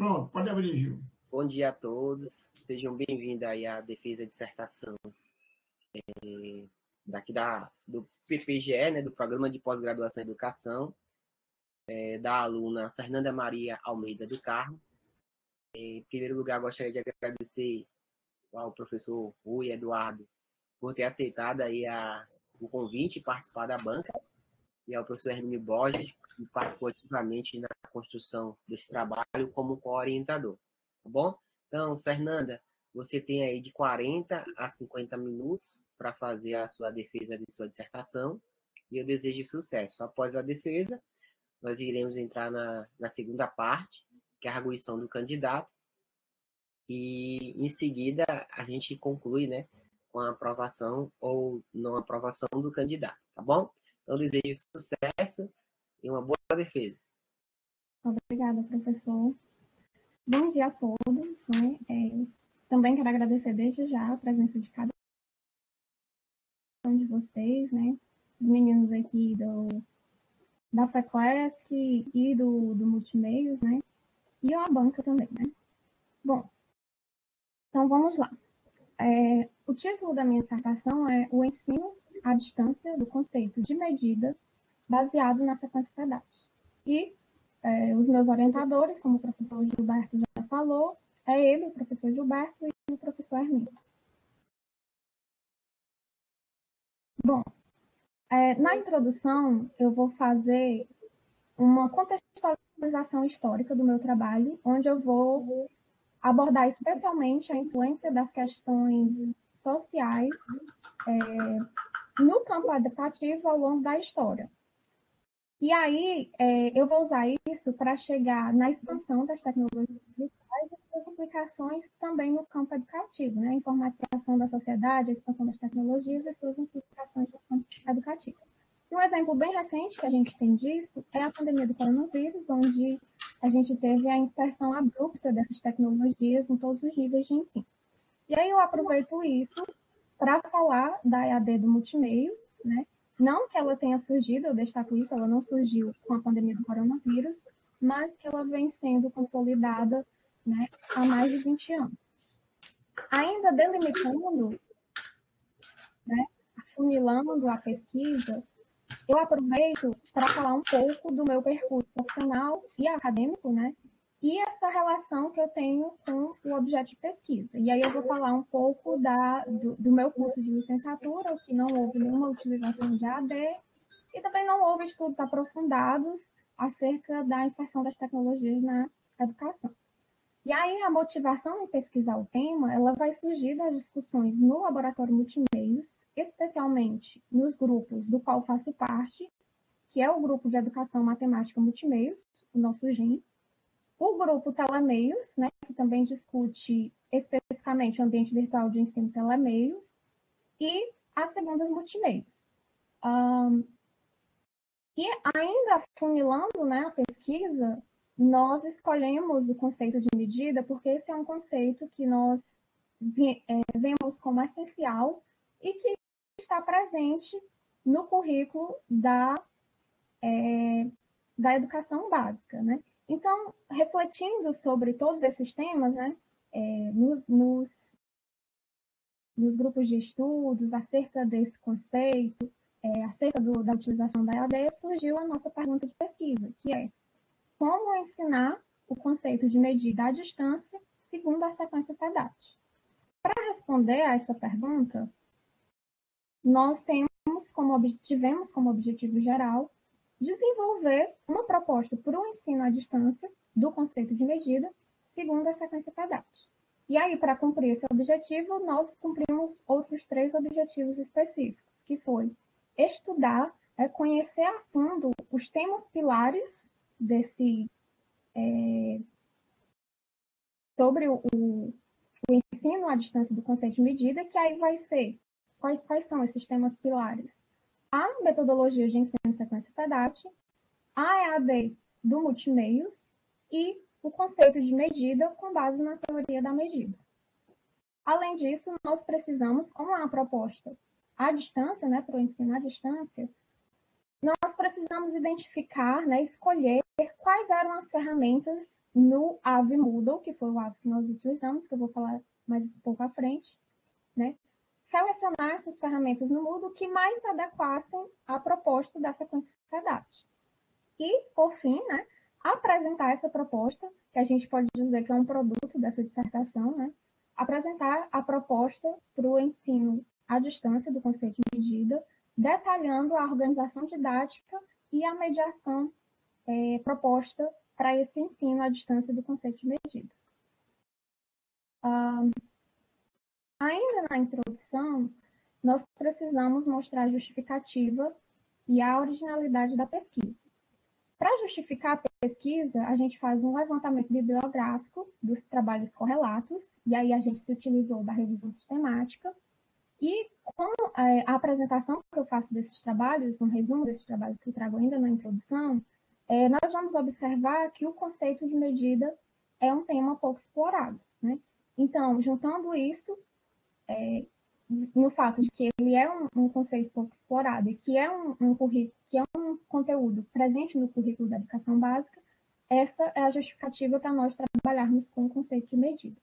Pronto, pode abrir, Gil. Bom dia a todos, sejam bem-vindos aí à defesa de dissertação do PPGE, né, do Programa de Pós-Graduação em Educação, da aluna Fernanda Maria Almeida do Carmo. Em primeiro lugar, gostaria de agradecer ao professor Rui Eduardo por ter aceitado aí o convite e participar da banca, e ao professor Hermínio Borges, que participou ativamente na construção desse trabalho como co-orientador. Tá bom? Então, Fernanda, você tem aí de 40 a 50 minutos para fazer a sua defesa de sua dissertação, e eu desejo sucesso. Após a defesa, nós iremos entrar na segunda parte, que é a arguição do candidato, e em seguida a gente conclui, né, com a aprovação ou não aprovação do candidato, tá bom? Então, desejo sucesso e uma boa defesa. Obrigada, professor. Bom dia a todos, né? Também quero agradecer desde já a presença de cada um de vocês, né? Os meninos aqui da FECLESC e do Multimeios, né? E a banca também, né? Bom, então vamos lá. O título da minha dissertação é O ensino à distância do conceito de medida baseado na sequência SEDAT. E os meus orientadores, como o professor Gilberto já falou, é ele, o professor Gilberto, e o professor Hermínio. Bom, na introdução, eu vou fazer uma contextualização histórica do meu trabalho, onde eu vou abordar especialmente a influência das questões sociais no campo educativo ao longo da história. E aí, eu vou usar isso para chegar na expansão das tecnologias digitais e suas implicações também no campo educativo, né? A informatização da sociedade, a expansão das tecnologias e suas implicações no campo educativo. Um exemplo bem recente que a gente tem disso é a pandemia do coronavírus, onde a gente teve a inserção abrupta dessas tecnologias em todos os níveis de ensino. E aí eu aproveito isso para falar da EAD do multimeio, né? Não que ela tenha surgido, eu destaco isso, ela não surgiu com a pandemia do coronavírus, mas que ela vem sendo consolidada, né, há mais de 20 anos. Ainda delimitando, né, afunilando a pesquisa, eu aproveito para falar um pouco do meu percurso profissional e acadêmico, né, e essa relação que eu tenho com o objeto de pesquisa. E aí eu vou falar um pouco do meu curso de licenciatura, que não houve nenhuma utilização de AD, e também não houve estudos aprofundados acerca da inserção das tecnologias na educação. E aí a motivação em pesquisar o tema, ela vai surgir das discussões no Laboratório Multimeios, especialmente nos grupos do qual faço parte, que é o Grupo de Educação Matemática Multimeios, o nosso GEM, o grupo Telemeios, né, que também discute especificamente o ambiente virtual de ensino Telemeios, e as segundas multimeios. E ainda funilando, né, a pesquisa, nós escolhemos o conceito de medida porque esse é um conceito que nós vemos como essencial e que está presente no currículo da educação básica, né? Então, refletindo sobre todos esses temas, né, nos grupos de estudos, acerca desse conceito, acerca da utilização da EAD, surgiu a nossa pergunta de pesquisa, que é como ensinar o conceito de medida à distância segundo a sequência SEDAT. Para responder a essa pergunta, nós tivemos como objetivo geral desenvolver uma proposta para o ensino à distância do conceito de medida, segundo a sequência SEDAT. E aí, para cumprir esse objetivo, nós cumprimos outros 3 objetivos específicos, que foi estudar, conhecer a fundo os temas pilares sobre o ensino à distância do conceito de medida, que aí vai ser quais são esses temas pilares? A metodologia de ensino sequência SEDAT, a EAD do multimeios e o conceito de medida com base na teoria da medida. Além disso, nós precisamos, como é uma proposta à distância, né, para o ensino à distância, nós precisamos identificar, né, escolher quais eram as ferramentas no AVE Moodle, que foi o AVE que nós utilizamos, que eu vou falar mais um pouco à frente, né? Selecionar essas ferramentas no Moodle que mais adequassem à proposta da sequência FEDAT. E, por fim, né, apresentar essa proposta, que a gente pode dizer que é um produto dessa dissertação, né? Apresentar a proposta para o ensino à distância do conceito de medida, detalhando a organização didática e a mediação proposta para esse ensino à distância do conceito de medida. Ainda na introdução, nós precisamos mostrar a justificativa e a originalidade da pesquisa. Para justificar a pesquisa, a gente faz um levantamento bibliográfico dos trabalhos correlatos, e aí a gente se utilizou da revisão sistemática, e com a apresentação que eu faço desses trabalhos, um resumo desses trabalhos que eu trago ainda na introdução, nós vamos observar que o conceito de medida é um tema pouco explorado, né? Então, juntando isso, no fato de que ele é um conceito pouco explorado e que é um conteúdo presente no currículo da educação básica, essa é a justificativa para nós trabalharmos com o conceito de medida.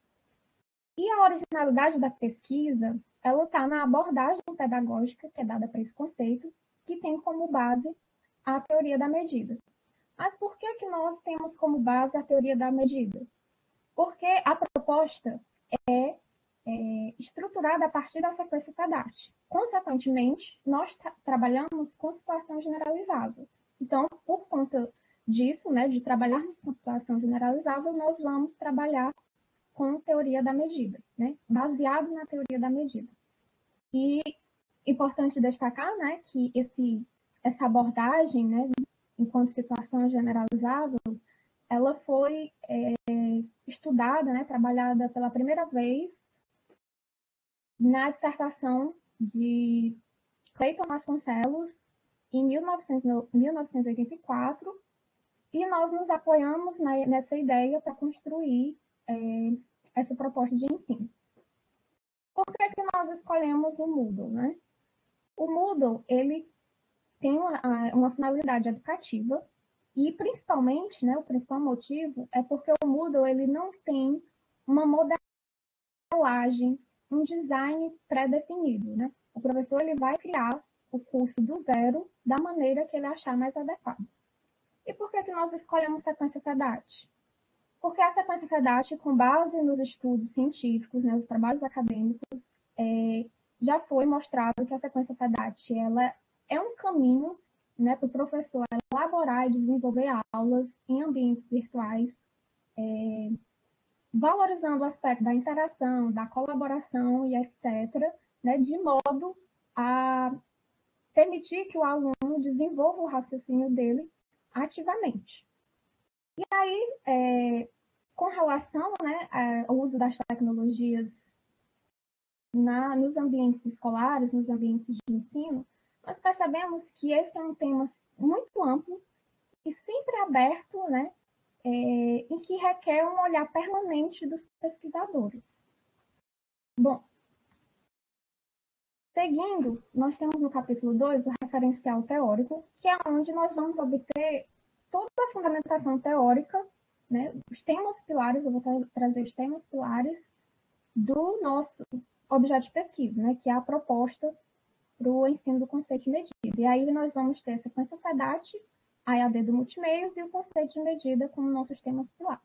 E a originalidade da pesquisa, ela está na abordagem pedagógica que é dada para esse conceito, que tem como base a teoria da medida. Mas por que nós temos como base a teoria da medida? Porque a proposta é estruturada a partir da sequência FEDAT. Consequentemente, nós trabalhamos com situação generalizável. Então, por conta disso, né, de trabalharmos com situação generalizável, nós vamos trabalhar com teoria da medida, né, baseado na teoria da medida. E importante destacar, né, que essa abordagem, né, enquanto situação generalizável, ela foi estudada, né, trabalhada pela primeira vez na dissertação de Cleiton Vasconcelos em 1984, e nós nos apoiamos nessa ideia para construir essa proposta de ensino. Por que nós escolhemos o Moodle, né? O Moodle, ele tem uma finalidade educativa e, principalmente, né, o principal motivo é porque o Moodle ele não tem uma modelagem, um design pré-definido, né? O professor ele vai criar o curso do zero da maneira que ele achar mais adequado. E por que nós escolhemos sequência FEDAT? Porque a sequência FEDAT, com base nos estudos científicos, né, os trabalhos acadêmicos, já foi mostrado que a sequência FEDAT ela é um caminho, né, para o professor elaborar e desenvolver aulas em ambientes virtuais, valorizando o aspecto da interação, da colaboração e etc., né, de modo a permitir que o aluno desenvolva o raciocínio dele ativamente. E aí, com relação, né, ao uso das tecnologias nos ambientes escolares, nos ambientes de ensino, nós percebemos que esse é um tema muito amplo e sempre aberto, né, em que requer um olhar permanente dos pesquisadores. Bom, seguindo, nós temos no capítulo 2 o referencial teórico, que é onde nós vamos obter toda a fundamentação teórica, né, os temas pilares, eu vou trazer os temas pilares do nosso objeto de pesquisa, né, que é a proposta para o ensino do conceito de medida. E aí nós vamos ter a sequência FEDAT, a EAD do multimeios e o conceito de medida como nossos temas pilares.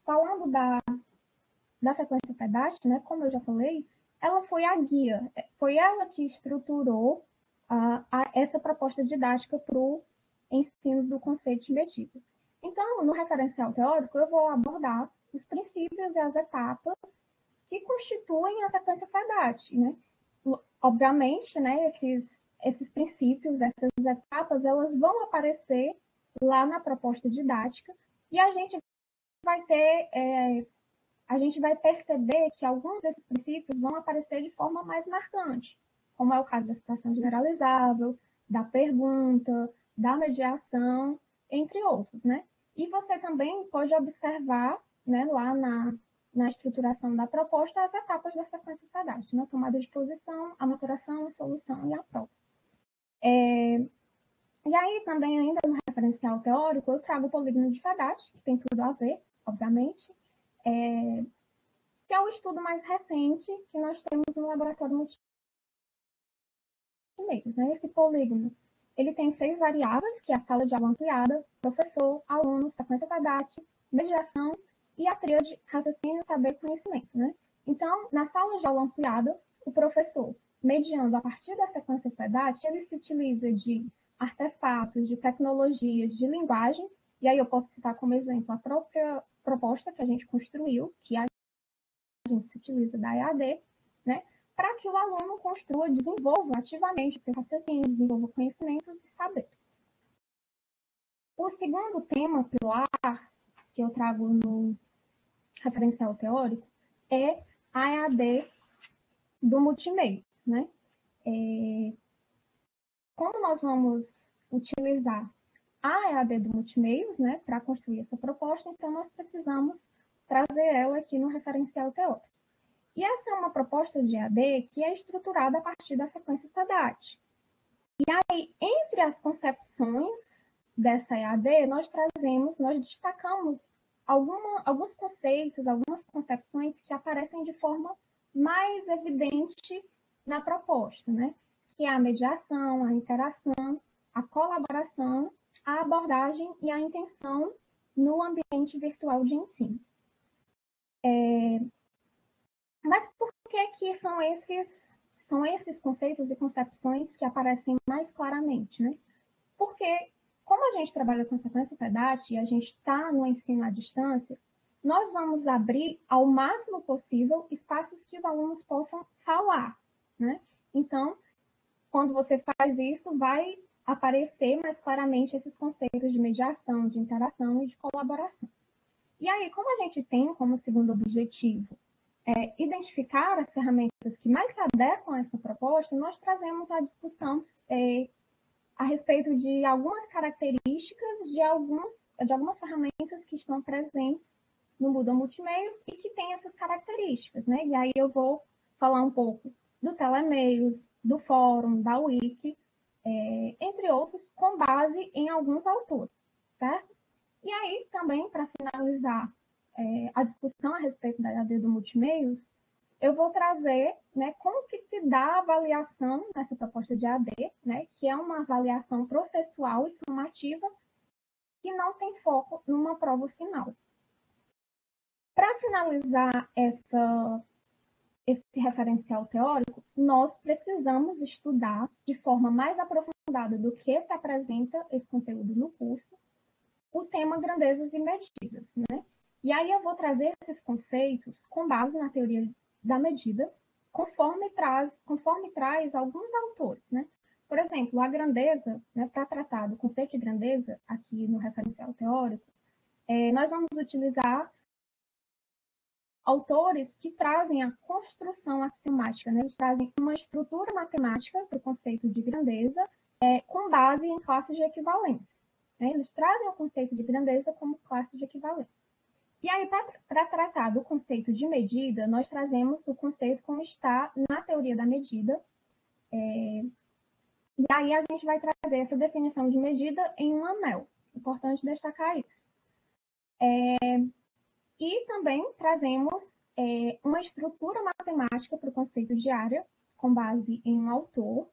Falando da sequência FEDAT, né, como eu já falei, ela foi a guia, foi ela que estruturou essa proposta didática para o ensino do conceito de medida. Então, no referencial teórico, eu vou abordar os princípios e as etapas que constituem a sequência FEDAT, né? Obviamente, né, esses princípios, essas etapas, elas vão aparecer lá na proposta didática e a gente vai perceber que alguns desses princípios vão aparecer de forma mais marcante, como é o caso da situação generalizável, da pergunta, da mediação, entre outros, né? E você também pode observar, né, lá na estruturação da proposta as etapas da sequência FEDAT, né? Tomada de posição, a maturação, a solução e a prova. E aí, também, ainda no referencial teórico, eu trago o polígono de Fedate, que tem tudo a ver, obviamente, que é o estudo mais recente que nós temos no laboratório multimeios. Né? Esse polígono, ele tem 6 variáveis, que é a sala de aula ampliada, professor, aluno, sequência Fedate, mediação e a tríade raciocínio, saber, conhecimento. Né? Então, na sala de aula ampliada, o professor, mediando a partir da sequência Fedate, ele se utiliza de artefatos, de tecnologias, de linguagem, e aí eu posso citar como exemplo a própria proposta que a gente construiu, que a gente se utiliza da EAD, né, para que o aluno construa, desenvolva ativamente o seu raciocínio, desenvolva conhecimentos e saberes. O segundo tema pilar que eu trago no referencial teórico é a EAD do multimeio, né? Como nós vamos utilizar a EAD do multimeios, né, para construir essa proposta, então nós precisamos trazer ela aqui no referencial teórico. E essa é uma proposta de EAD que é estruturada a partir da sequência SADAT. E aí, entre as concepções dessa EAD, nós destacamos alguns conceitos, algumas concepções que aparecem de forma mais evidente na proposta, né? Que é a mediação, a interação, a colaboração, a abordagem e a intenção no ambiente virtual de ensino. Mas por que são esses conceitos e concepções que aparecem mais claramente, né? Porque, como a gente trabalha com sequência Fedate e a gente está no ensino à distância, nós vamos abrir ao máximo possível espaços que os alunos possam falar, né? Então, quando você faz isso, vai aparecer mais claramente esses conceitos de mediação, de interação e de colaboração. E aí, como a gente tem como segundo objetivo identificar as ferramentas que mais se adequam a essa proposta, nós trazemos a discussão a respeito de algumas características de algumas ferramentas que estão presentes no Moodle Multimeios e que têm essas características, né? E aí eu vou falar um pouco do Telemeios, do Fórum, da Wiki, entre outros, com base em alguns autores, certo? E aí, também, para finalizar a discussão a respeito da EAD do Multimeios, eu vou trazer, né, como que se dá a avaliação nessa proposta de EAD, né, que é uma avaliação processual e sumativa que não tem foco numa prova final. Para finalizar esse referencial teórico, nós precisamos estudar de forma mais aprofundada do que se apresenta esse conteúdo no curso, o tema grandezas e medidas, né? E aí eu vou trazer esses conceitos com base na teoria da medida, conforme traz alguns autores, né? Por exemplo, a grandeza, né, para tratar do conceito de grandeza, aqui no referencial teórico, nós vamos utilizar autores que trazem a construção axiomática, né? Eles trazem uma estrutura matemática para o conceito de grandeza, com base em classes de equivalência. Né? Eles trazem o conceito de grandeza como classe de equivalência. E aí, para tratar do conceito de medida, nós trazemos o conceito como está na teoria da medida. E aí a gente vai trazer essa definição de medida em um anel. Importante destacar isso. E também trazemos uma estrutura matemática para o conceito de área, com base em um autor,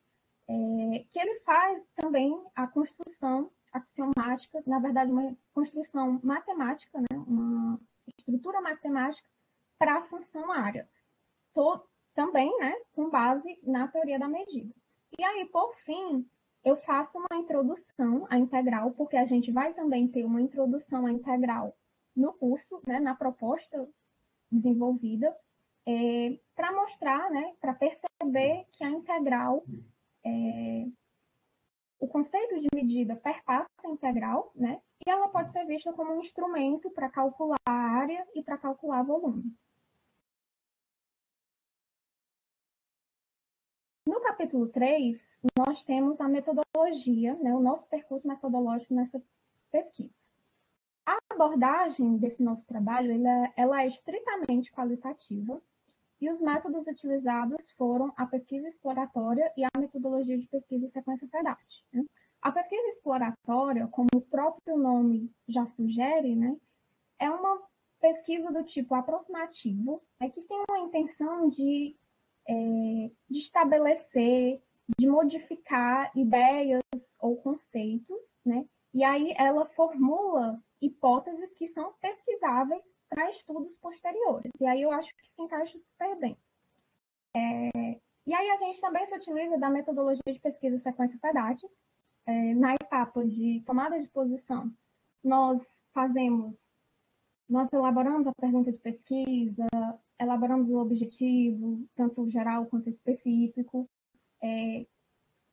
que ele faz também a construção axiomática, na verdade, uma construção matemática, né? Uma estrutura matemática para a função área. Também, né, com base na teoria da medida. E aí, por fim, eu faço uma introdução à integral, porque a gente vai também ter uma introdução à integral no curso, né, na proposta desenvolvida, para mostrar, né, para perceber que a integral, o conceito de medida perpassa a integral, né, e ela pode ser vista como um instrumento para calcular a área e para calcular volume. No capítulo 3, nós temos a metodologia, né, o nosso percurso metodológico nessa pesquisa. A abordagem desse nosso trabalho ela é estritamente qualitativa e os métodos utilizados foram a pesquisa exploratória e a metodologia de pesquisa e sequência Fedate. Né? A pesquisa exploratória, como o próprio nome já sugere, né, é uma pesquisa do tipo aproximativo, que tem uma intenção de estabelecer, de modificar ideias ou conceitos, né? E aí ela formula hipóteses que são pesquisáveis para estudos posteriores. E aí eu acho que se encaixa super bem. E aí a gente também se utiliza da metodologia de pesquisa sequência PEDAT. Na etapa de tomada de posição, nós elaboramos a pergunta de pesquisa, elaboramos o objetivo, tanto geral quanto específico,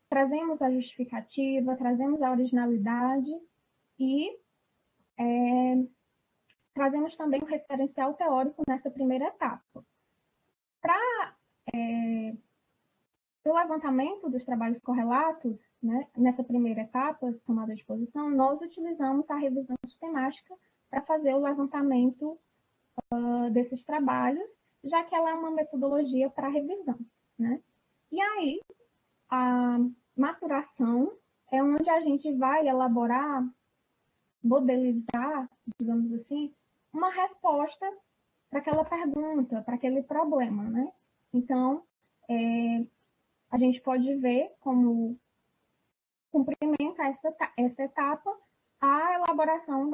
trazemos a justificativa, trazemos a originalidade e trazemos também o referencial teórico nessa primeira etapa. Para o levantamento dos trabalhos correlatos, né, nessa primeira etapa, tomada de posição, nós utilizamos a revisão sistemática para fazer o levantamento desses trabalhos, já que ela é uma metodologia para revisão, né? E aí, a maturação é onde a gente vai elaborar, modelizar, digamos assim, uma resposta para aquela pergunta, para aquele problema, né? Então, a gente pode ver como cumprimenta essa etapa a elaboração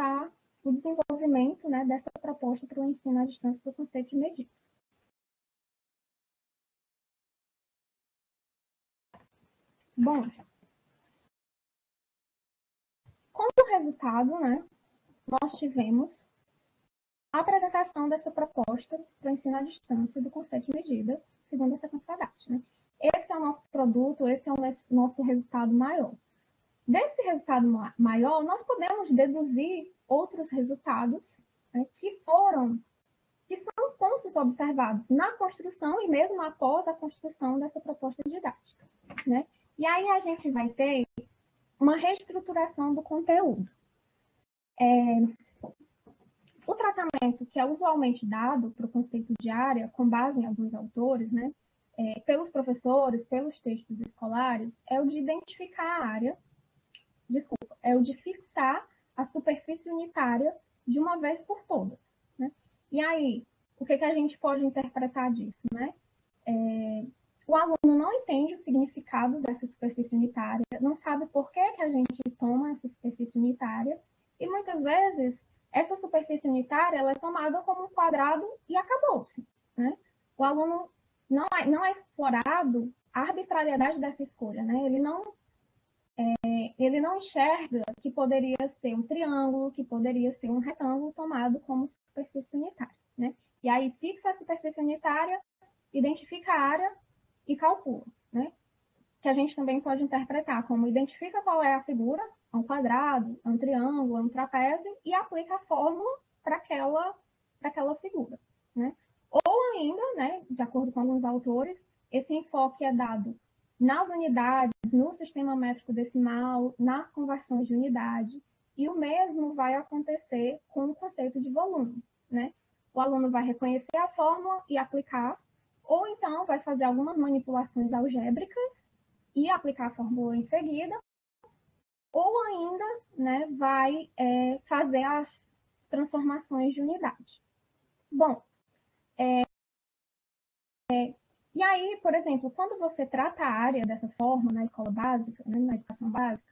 do desenvolvimento, né, dessa proposta para o ensino à distância do conceito de medida. Bom, como resultado, né, nós tivemos a apresentação dessa proposta para o ensino à distância do conceito de medida, segundo a sequência PEDAT, né? Esse é o nosso produto, esse é o nosso resultado maior. Desse resultado maior, nós podemos deduzir outros resultados, né, que são pontos observados na construção e mesmo após a construção dessa proposta didática, né? E aí a gente vai ter uma reestruturação do conteúdo. O tratamento que é usualmente dado para o conceito de área, com base em alguns autores, né, pelos professores, pelos textos escolares, é o de identificar a área, é o de fixar a superfície unitária de uma vez por todas, né? E aí, o que a gente pode interpretar disso, né? O aluno não entende o significado dessa superfície unitária, não sabe por que a gente toma essa superfície unitária, e muitas vezes essa superfície unitária ela é tomada como um quadrado e acabou-se, né? O aluno não é explorado a arbitrariedade dessa escolha, né? Ele não enxerga que poderia ser um triângulo, que poderia ser um retângulo tomado como superfície unitária, né? E aí fixa a superfície unitária, identifica a área e calcula, né? Que a gente também pode interpretar como identifica qual é a figura, é um quadrado, é um triângulo, é um trapézio, e aplica a fórmula para aquela figura, né? Ou ainda, né, de acordo com alguns autores, esse enfoque é dado nas unidades, no sistema métrico decimal, nas conversões de unidade, e o mesmo vai acontecer com o conceito de volume, né? O aluno vai reconhecer a fórmula e aplicar, ou então vai fazer algumas manipulações algébricas e aplicar a fórmula em seguida, ou ainda, né, vai fazer as transformações de unidade. Bom, e aí, por exemplo, quando você trata a área dessa forma na escola básica, né, na educação básica,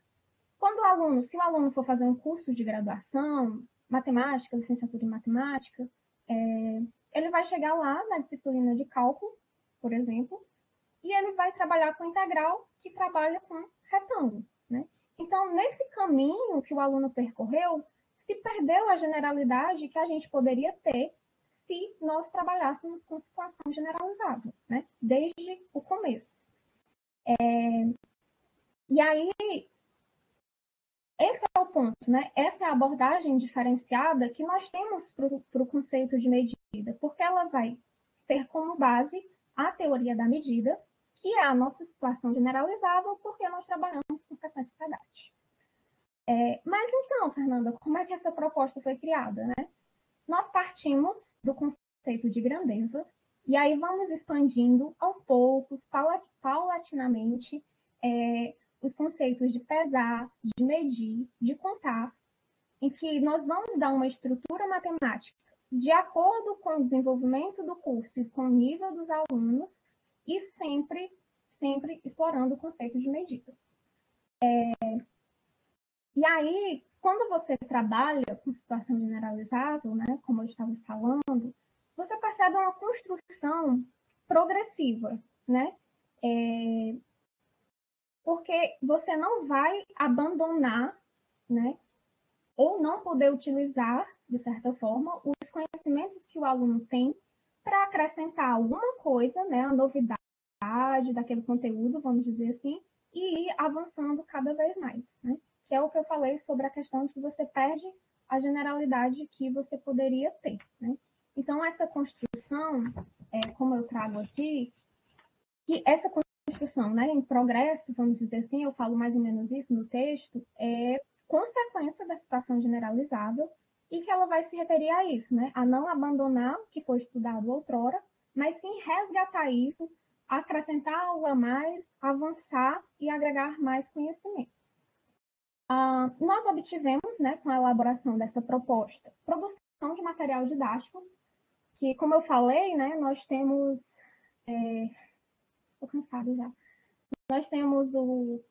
se o aluno for fazer um curso de graduação, matemática, licenciatura em matemática, ele vai chegar lá na disciplina de cálculo, por exemplo, e ele vai trabalhar com integral, que trabalha com retângulo, né? Então, nesse caminho que o aluno percorreu, se perdeu a generalidade que a gente poderia ter se nós trabalhássemos com situação generalizada, né? Desde o começo. E aí, esse é o ponto, né? Essa é a abordagem diferenciada que nós temos para o conceito de medida, porque ela vai ter como base a teoria da medida, que é a nossa situação generalizada, porque nós trabalhamos com frequência PEDAT. Mas então, Fernanda, como é que essa proposta foi criada, né? Nós partimos do conceito de grandeza, e aí vamos expandindo aos poucos, paulatinamente, os conceitos de pesar, de medir, de contar, em que nós vamos dar uma estrutura matemática de acordo com o desenvolvimento do curso e com o nível dos alunos, e sempre explorando o conceito de medida. E aí, quando você trabalha com situação generalizada, né, como eu estava falando, você percebe uma construção progressiva, né? Porque você não vai abandonar, né, ou não poder utilizar, de certa forma, os conhecimentos que o aluno tem para acrescentar alguma coisa, né, a novidade daquele conteúdo, vamos dizer assim, e ir avançando cada vez mais, né? Que é o que eu falei sobre a questão de que você perde a generalidade que você poderia ter, né? Então, essa construção, como eu trago aqui, que essa construção, né, em progresso, vamos dizer assim, eu falo mais ou menos isso no texto, é consequência da situação generalizada e que ela vai se referir a isso, né, a não abandonar o que foi estudado outrora, mas sim resgatar isso, acrescentar algo a mais, avançar e agregar mais conhecimento. Nós obtivemos, né, com a elaboração dessa proposta, produção de material didático, que, como eu falei, né, nós temos... Estou cansada já. Nós temos o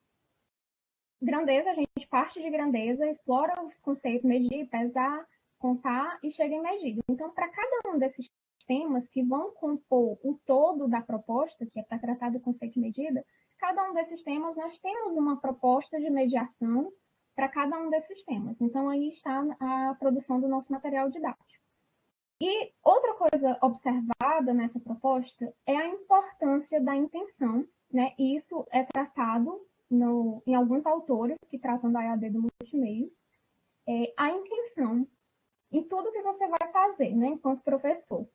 grandeza, a gente parte de grandeza, explora os conceitos medir, pesar, contar e chega em medida. Então, para cada um desses temas que vão compor o todo da proposta, que é para tratar do conceito de medida, cada um desses temas nós temos uma proposta de mediação para cada um desses temas. Então, aí está a produção do nosso material didático. E outra coisa observada nessa proposta é a importância da intenção, né? E isso é tratado em alguns autores que tratam da EAD do multimeio, a intenção em tudo que você vai fazer, né, enquanto professor.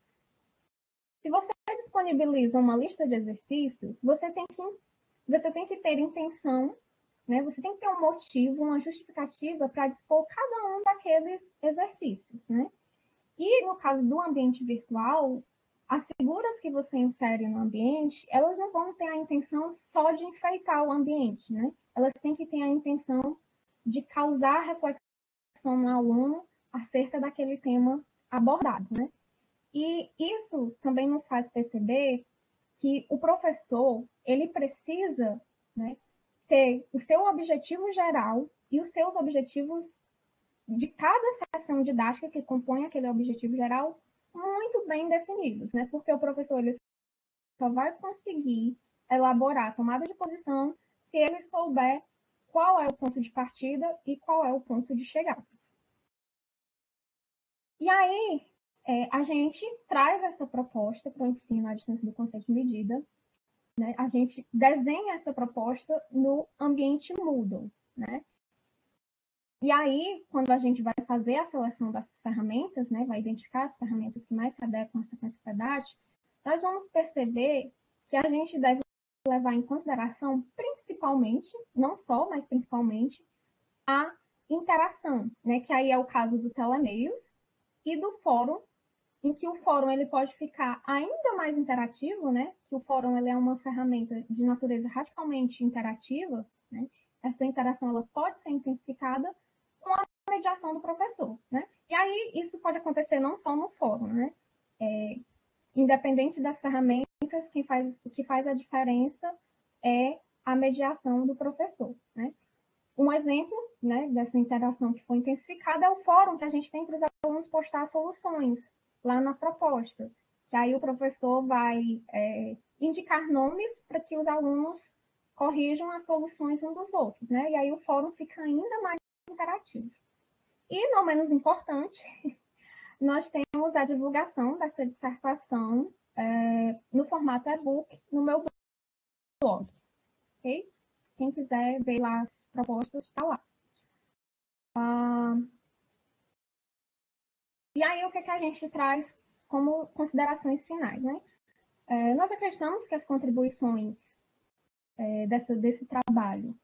Se você disponibiliza uma lista de exercícios, você tem que ter intenção, né? Você tem que ter um motivo, uma justificativa para dispor cada um daqueles exercícios, né? E no caso do ambiente virtual, as figuras que você insere no ambiente, elas não vão ter a intenção só de enfeitar o ambiente, né? Elas têm que ter a intenção de causar reflexão no aluno acerca daquele tema abordado, né? E isso também nos faz perceber que o professor, ele precisa, né, ter o seu objetivo geral e os seus objetivos de cada seção didática que compõe aquele objetivo geral muito bem definidos, né? Porque o professor ele só vai conseguir elaborar a tomada de posição se ele souber qual é o ponto de partida e qual é o ponto de chegada. E aí, a gente traz essa proposta para o ensino à distância do conceito de medida, né? A gente desenha essa proposta no ambiente Moodle, né? E aí, quando a gente vai fazer a seleção das ferramentas, né, vai identificar as ferramentas que mais se adequam à sequência didática, nós vamos perceber que a gente deve levar em consideração principalmente, não só, mas principalmente, a interação, né, que aí é o caso do Telemeios e do fórum, em que o fórum ele pode ficar ainda mais interativo, né, que o fórum ele é uma ferramenta de natureza radicalmente interativa, né, essa interação ela pode ser intensificada com a mediação do professor, né? E aí isso pode acontecer não só no fórum, né? Independente das ferramentas, o que faz a diferença é a mediação do professor, né? Um exemplo, né, dessa interação que foi intensificada é o fórum que a gente tem para os alunos postar soluções lá na proposta. Que aí o professor vai indicar nomes para que os alunos corrijam as soluções uns dos outros, né? E aí o fórum fica ainda mais interativo. E, não menos importante, nós temos a divulgação dessa dissertação no formato e-book no meu blog. Ok? Quem quiser ver lá as propostas, está lá. E aí, o que a gente traz como considerações finais, né? Nós acreditamos que as contribuições desse trabalho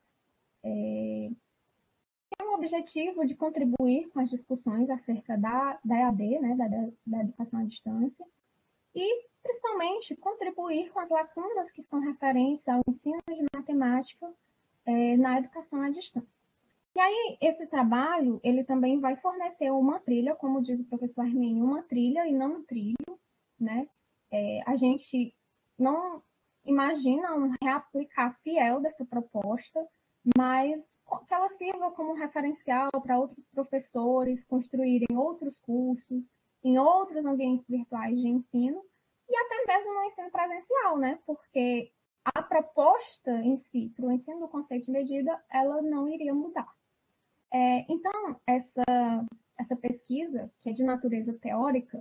tem o objetivo de contribuir com as discussões acerca da EAD, né, da educação à distância, e, principalmente, contribuir com as lacunas que são referentes ao ensino de matemática na educação à distância. E aí, esse trabalho, ele também vai fornecer uma trilha, como diz o professor Hermínio, uma trilha e não um trilho, né? A gente não imagina um reaplicar fiel dessa proposta, mas que ela sirva como referencial para outros professores construírem outros cursos em outros ambientes virtuais de ensino e até mesmo no ensino presencial, né? Porque a proposta em si, para o ensino do conceito de medida, ela não iria mudar. Então, essa pesquisa, que é de natureza teórica,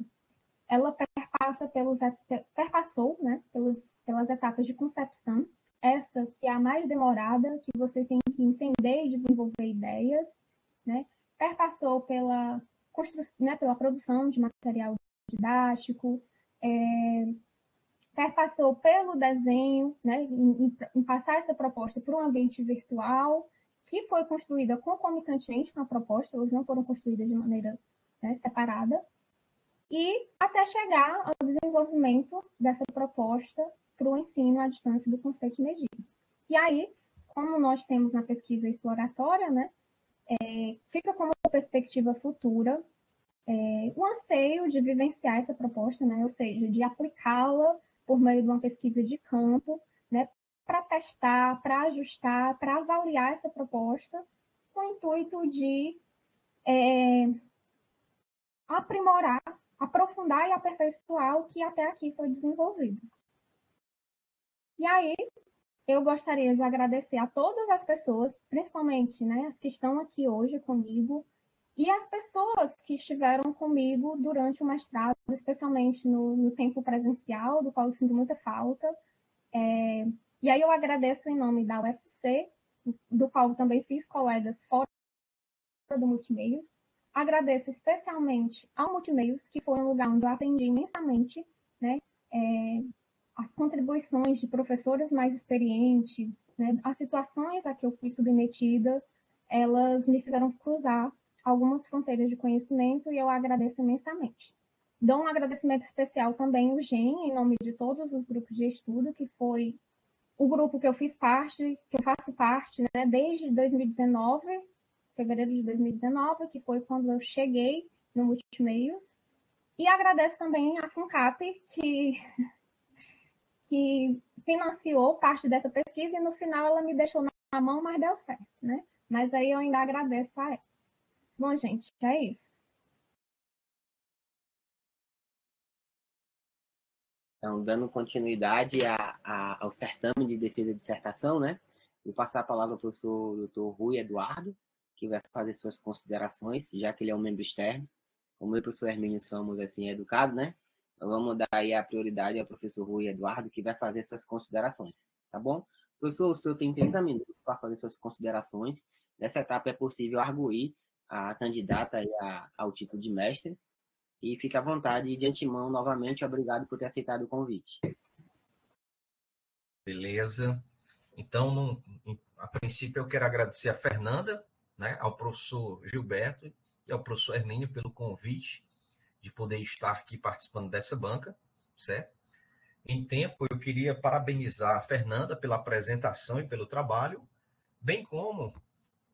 ela perpassou, né, pelas etapas de concepção, essa que é a mais demorada, que você tem que entender e desenvolver ideias, né? Perpassou pela produção de material didático, perpassou pelo desenho, né, em passar essa proposta para um ambiente virtual, que foi construída concomitantemente com a proposta, elas não foram construídas de maneira, né, separada, e até chegar ao desenvolvimento dessa proposta para o ensino à distância do conceito de medida. E aí, como nós temos na pesquisa exploratória, né, fica como perspectiva futura o anseio de vivenciar essa proposta, né, ou seja, de aplicá-la por meio de uma pesquisa de campo, né, para testar, para ajustar, para avaliar essa proposta, com o intuito de aprimorar, aprofundar e aperfeiçoar o que até aqui foi desenvolvido. E aí, eu gostaria de agradecer a todas as pessoas, principalmente, né, as que estão aqui hoje comigo, e as pessoas que estiveram comigo durante o mestrado, especialmente no tempo presencial, do qual eu sinto muita falta. E aí eu agradeço em nome da UFC, do qual também fiz colegas fora do Multimeios. Agradeço especialmente ao Multimeios, que foi um lugar onde eu aprendi imensamente, né, as contribuições de professores mais experientes, né, as situações a que eu fui submetida, elas me fizeram cruzar algumas fronteiras de conhecimento e eu agradeço imensamente. Dou um agradecimento especial também ao GEM, em nome de todos os grupos de estudo, que foi o grupo que eu faço parte, né, desde 2019, fevereiro de 2019, que foi quando eu cheguei no Multimeios. E agradeço também a FUNCAP, que financiou parte dessa pesquisa e no final ela me deixou na mão, mas deu certo, né? Mas aí eu ainda agradeço a ela. Bom, gente, é isso. Então, dando continuidade ao certame de defesa de dissertação, né? Vou passar a palavra ao professor Dr. Rui Eduardo, que vai fazer suas considerações, já que ele é um membro externo. Como eu e o professor Hermínio somos, assim, educados, né? Então, vamos dar aí a prioridade ao professor Rui Eduardo, que vai fazer suas considerações, tá bom? Professor, o senhor tem 30 minutos para fazer suas considerações. Nessa etapa é possível arguir a candidata ao título de mestre, e fique à vontade de antemão, novamente, obrigado por ter aceitado o convite. Beleza. Então, a princípio, eu quero agradecer a Fernanda, né, ao professor Gilberto e ao professor Hermínio pelo convite de poder estar aqui participando dessa banca, certo? Em tempo, eu queria parabenizar a Fernanda pela apresentação e pelo trabalho, bem como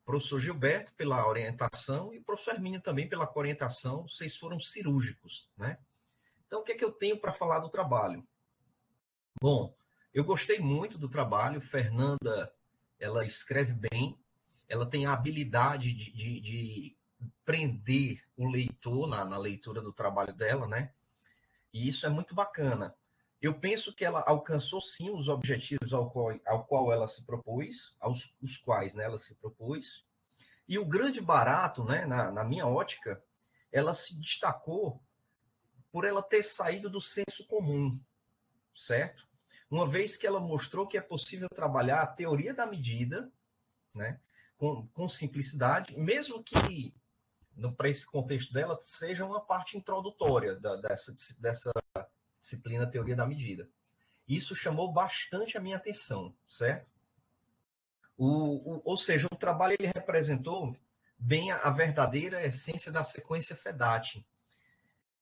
professor Gilberto pela orientação e o professor Hermínio também pela orientação. Vocês foram cirúrgicos, né? Então, o que é que eu tenho para falar do trabalho? Bom, eu gostei muito do trabalho. Fernanda, ela escreve bem, ela tem a habilidade de prender o leitor na leitura do trabalho dela, né? E isso é muito bacana. Eu penso que ela alcançou, sim, os objetivos ao qual ela se propôs, os quais, né, ela se propôs. E o grande barato, né, na minha ótica, ela se destacou por ela ter saído do senso comum, certo? Uma vez que ela mostrou que é possível trabalhar a teoria da medida, né, com simplicidade, mesmo que, para esse contexto dela, seja uma parte introdutória dessa disciplina teoria da medida. Isso chamou bastante a minha atenção, certo? Ou seja, o trabalho ele representou bem a verdadeira essência da sequência FEDAT,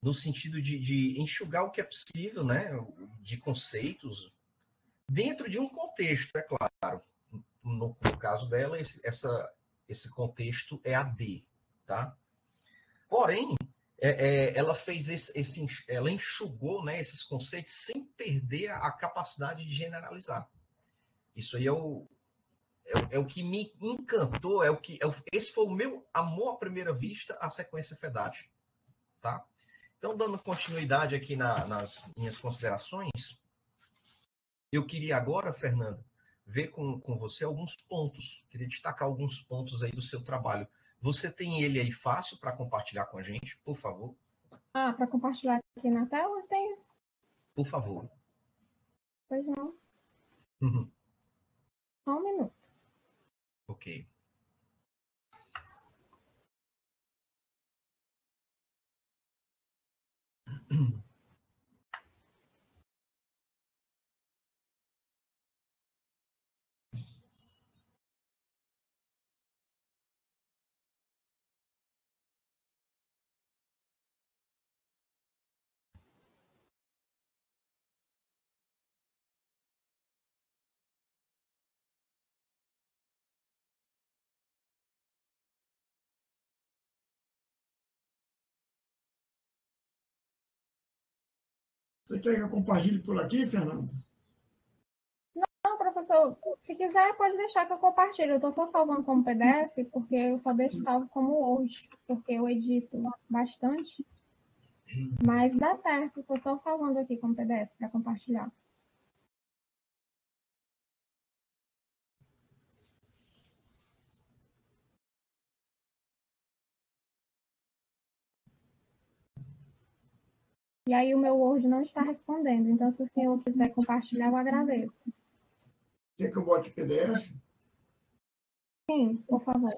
no sentido de enxugar o que é possível, né, de conceitos, dentro de um contexto, é claro, no caso dela, esse contexto é AD, tá? Porém, ela fez ela enxugou, né, esses conceitos sem perder a capacidade de generalizar. Isso aí é o que me encantou, esse foi o meu amor à primeira vista à sequência FEDAT, tá? Então, dando continuidade aqui nas minhas considerações, eu queria agora, Fernanda, ver com você alguns pontos, queria destacar alguns pontos aí do seu trabalho. Você tem ele aí fácil para compartilhar com a gente, por favor? Para compartilhar aqui na tela, tem? Por favor. Pois não. Uhum. Só um minuto. Ok. Você quer que eu compartilhe por aqui, Fernando? Não, professor, se quiser, pode deixar que eu compartilhe. Eu estou só salvando como PDF, porque eu só deixo salvo como Word, porque eu edito bastante. Mas dá certo, estou só salvando aqui como PDF para compartilhar. E aí o meu Word não está respondendo, então se o senhor quiser compartilhar, eu agradeço. Quer que eu bote PDF? Sim, por favor.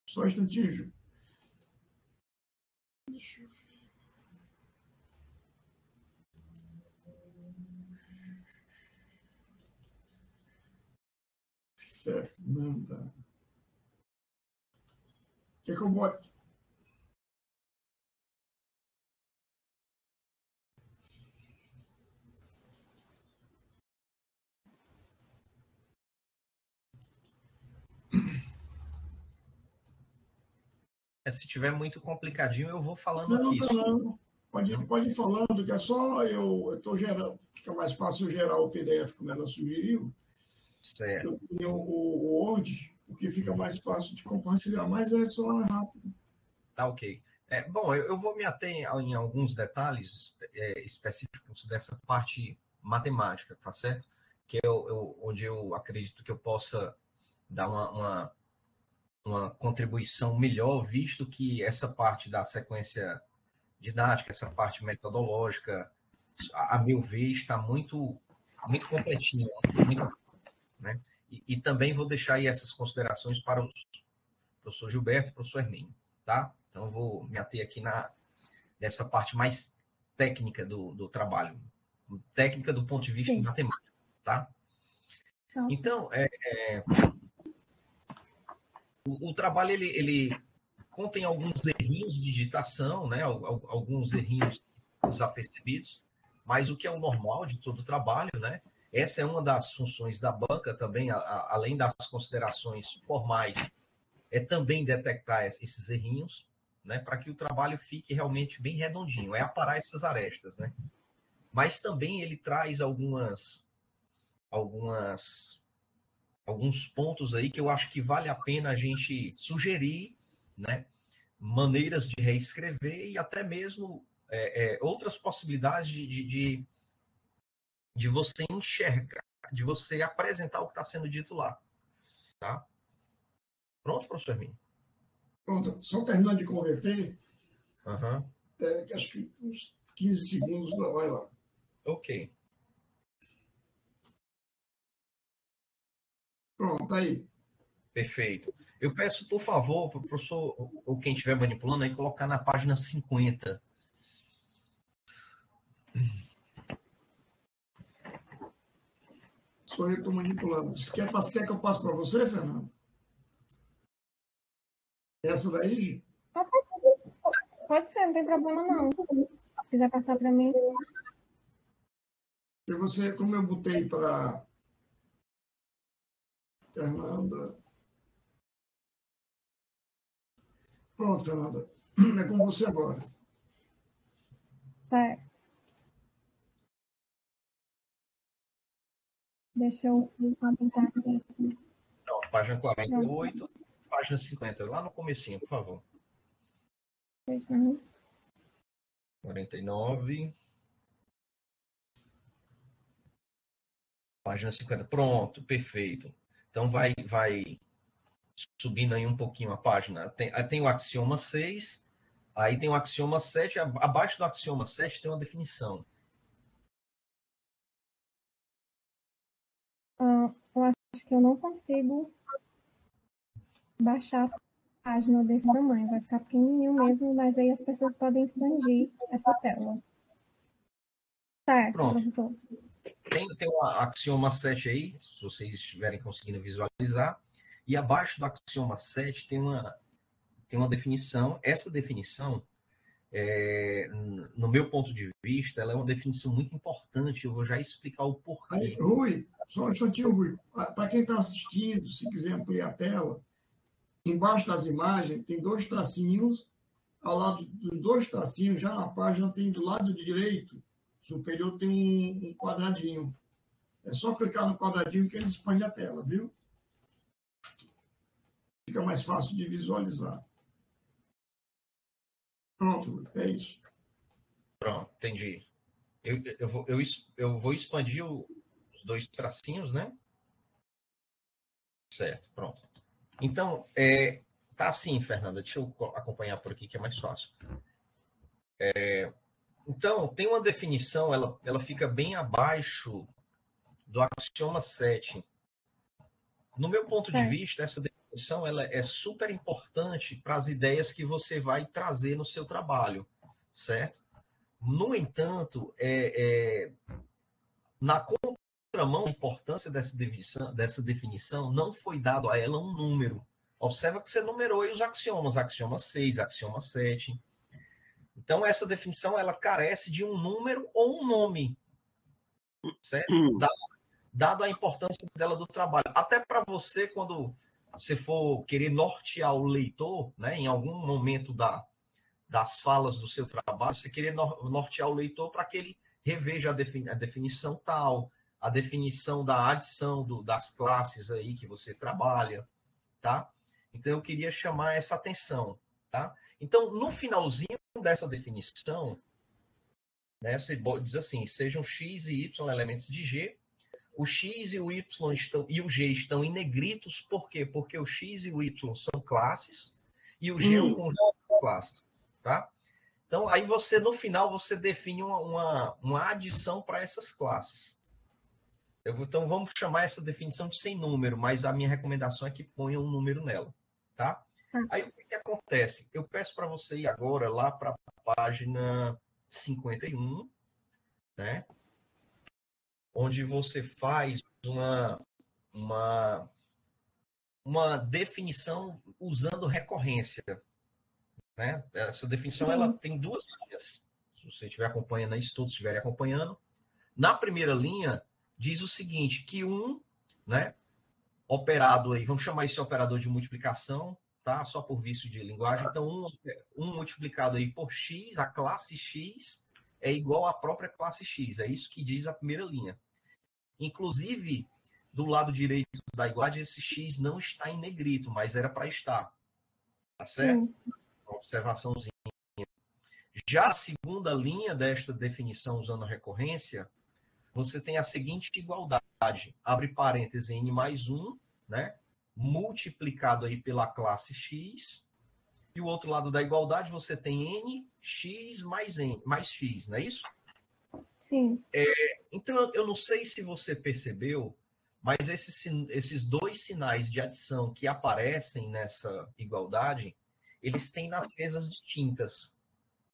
Só um instantinho, Ju. Deixa eu ver. Fernanda. Quer que eu bote? Se tiver muito complicadinho, eu vou falando Não, aqui. não. Pode ir falando, que é só eu estou gerando. Fica mais fácil gerar o PDF como ela sugeriu. Certo. Eu tenho o Word, porque fica mais fácil de compartilhar, mas é só rápido. Tá ok. Bom, eu vou me ater em alguns detalhes específicos dessa parte matemática, tá certo? Que é onde eu acredito que eu possa dar uma contribuição melhor, visto que essa parte da sequência didática, essa parte metodológica, a meu ver, está muito, muito completinha, muito, né? E também vou deixar aí essas considerações para o professor Gilberto e o professor Hermínio, tá? Então, eu vou me ater aqui nessa parte mais técnica do trabalho, técnica do ponto de vista Sim. matemático, tá? Então, o trabalho, ele contém alguns errinhos de digitação, né? Alguns errinhos desapercebidos, mas o que é o normal de todo o trabalho, né? Essa é uma das funções da banca também, além das considerações formais, é também detectar esses errinhos, né? Para que o trabalho fique realmente bem redondinho, é aparar essas arestas, né? Mas também ele traz alguns pontos aí que eu acho que vale a pena a gente sugerir, né? Maneiras de reescrever e até mesmo outras possibilidades de você enxergar, de você apresentar o que está sendo dito lá. Tá? Pronto, professor Hermínio? Pronto, só terminando de converter, Uhum. acho que uns 15 segundos, vai lá. Ok. Pronto, aí. Perfeito. Eu peço, por favor, para o professor, ou quem estiver manipulando, aí colocar na página 50. Sou eu que estou manipulando. Você quer que eu passe para você, Fernando? Essa daí, Gi? Pode ser, não tem problema não. Se quiser passar para mim. E você, como eu botei para Fernanda. Pronto, Fernanda. É com você agora. Certo. Deixa eu apontar aqui. Não, página 48, página 50, lá no comecinho, por favor. 49. Página 50. Pronto, perfeito. Então vai subindo aí um pouquinho a página. Tem o axioma 6, aí tem o axioma 7, abaixo do axioma 7 tem uma definição. Eu acho que eu não consigo baixar a página desse tamanho. Vai ficar pequenininho mesmo, mas aí as pessoas podem expandir essa tela. Certo, Pronto. professor. Tem o axioma 7 aí, se vocês estiverem conseguindo visualizar. E abaixo do axioma 7 tem uma definição. Essa definição, no meu ponto de vista, ela é uma definição muito importante. Eu vou já explicar o porquê. Aí, Rui, só um instantinho, Rui. Para quem está assistindo, se quiser ampliar a tela, embaixo das imagens tem 2 tracinhos. Ao lado dos 2 tracinhos, já na página, tem do lado direito superior, tem um quadradinho. É só clicar no quadradinho que ele expande a tela, viu? Fica mais fácil de visualizar. Pronto, é isso. Pronto, entendi. Eu vou expandir os 2 tracinhos, né? Certo, pronto. Então, tá assim, Fernanda. Deixa eu acompanhar por aqui que é mais fácil. Então, tem uma definição, ela fica bem abaixo do axioma 7. No meu ponto de vista, essa definição ela é super importante para as ideias que você vai trazer no seu trabalho, certo? No entanto, na contramão, a importância dessa definição não foi dado a ela um número. Observa que você numerou aí os axiomas, axioma 6, axioma 7. Então, essa definição ela carece de um número ou um nome, certo? Dado a importância dela do trabalho. Até para você, quando você for querer nortear o leitor, né, em algum momento das falas do seu trabalho, você querer nortear o leitor para que ele reveja a definição tal, a definição da adição das classes aí que você trabalha, tá? Então, eu queria chamar essa atenção, tá? Então, no finalzinho dessa definição, né, você diz assim, sejam x e y elementos de G, o x e o y e o g estão em negritos, por quê? Porque o x e o y são classes e o g é um conjunto de classes, tá? Então, aí você, no final, você define uma adição para essas classes. Então, vamos chamar essa definição de sem número, mas a minha recomendação é que ponha um número nela, tá? Aí, o que acontece? Eu peço para você ir agora lá para a página 51, né? Onde você faz uma definição usando recorrência, né? Essa definição ela tem 2 linhas. Se você estiver acompanhando aí, se todos estiverem acompanhando, na primeira linha diz o seguinte, que né, operado aí, vamos chamar esse operador de multiplicação, tá? Só por vício de linguagem. Então, um multiplicado aí por x, a classe x é igual à própria classe x. É isso que diz a primeira linha. Inclusive, do lado direito da igualdade, esse x não está em negrito, mas era para estar. Tá certo? Uma observaçãozinha. Já a segunda linha desta definição usando a recorrência, você tem a seguinte igualdade. Abre parênteses n mais 1, né? Multiplicado aí pela classe x. E o outro lado da igualdade, você tem n, x mais x, não é isso? Sim. Então, eu não sei se você percebeu, mas esses 2 sinais de adição que aparecem nessa igualdade, eles têm naturezas distintas.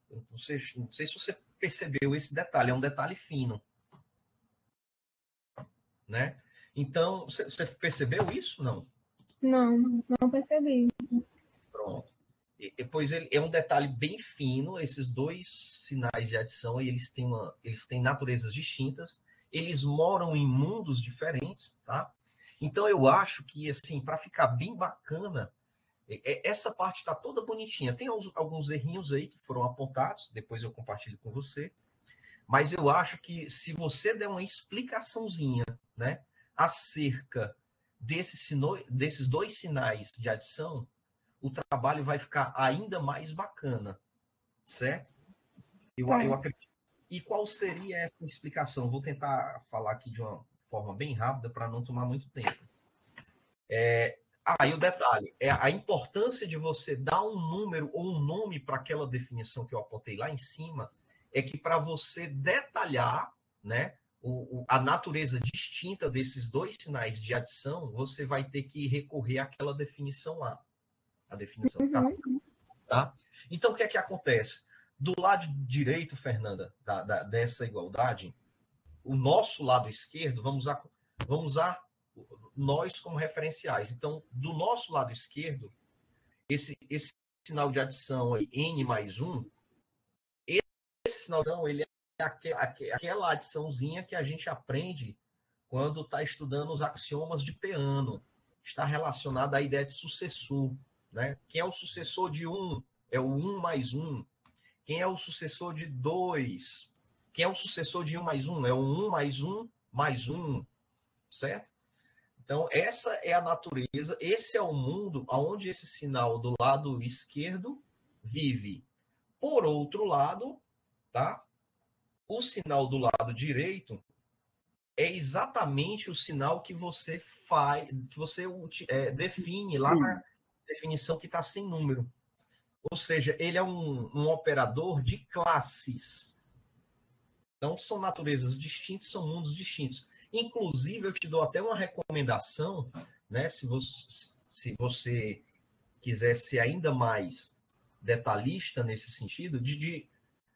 Não sei se você percebeu esse detalhe, é um detalhe fino. Né? Então, você percebeu isso? Não? Não percebi. Pronto. Pois é um detalhe bem fino, esses 2 sinais de adição, eles têm naturezas distintas, eles moram em mundos diferentes, tá? Então, eu acho que, assim, para ficar bem bacana, essa parte está toda bonitinha. Tem alguns errinhos aí que foram apontados, depois eu compartilho com você, mas eu acho que se você der uma explicaçãozinha, né, acerca desses dois sinais de adição, o trabalho vai ficar ainda mais bacana, certo? Eu acredito. E qual seria essa explicação? Vou tentar falar aqui de uma forma bem rápida para não tomar muito tempo. E o detalhe é a importância de você dar um número ou um nome para aquela definição que eu apontei lá em cima, é que para você detalhar, né, a natureza distinta desses dois sinais de adição, você vai ter que recorrer àquela definição lá. A definição tá? Então, o que é que acontece? Do lado direito, Fernanda, dessa igualdade, o nosso lado esquerdo, vamos usar nós como referenciais. Então, do nosso lado esquerdo, esse sinal de adição aí, n mais 1, esse sinal de adição, ele é aquela adiçãozinha que a gente aprende quando está estudando os axiomas de Peano. Está relacionado à ideia de sucessor. Né? Quem é o sucessor de 1? É o 1 mais 1. Quem é o sucessor de 2? Quem é o sucessor de 1 mais 1? É o 1 mais 1 mais 1. Certo? Então, essa é a natureza, esse é o mundo onde esse sinal do lado esquerdo vive. Por outro lado, tá? O sinal do lado direito é exatamente o sinal que você faz, que você define lá na definição que está sem número. Ou seja, ele é um operador de classes. Então, são naturezas distintas, são mundos distintos. Inclusive, eu te dou até uma recomendação, né? Se você quiser ser ainda mais detalhista nesse sentido, de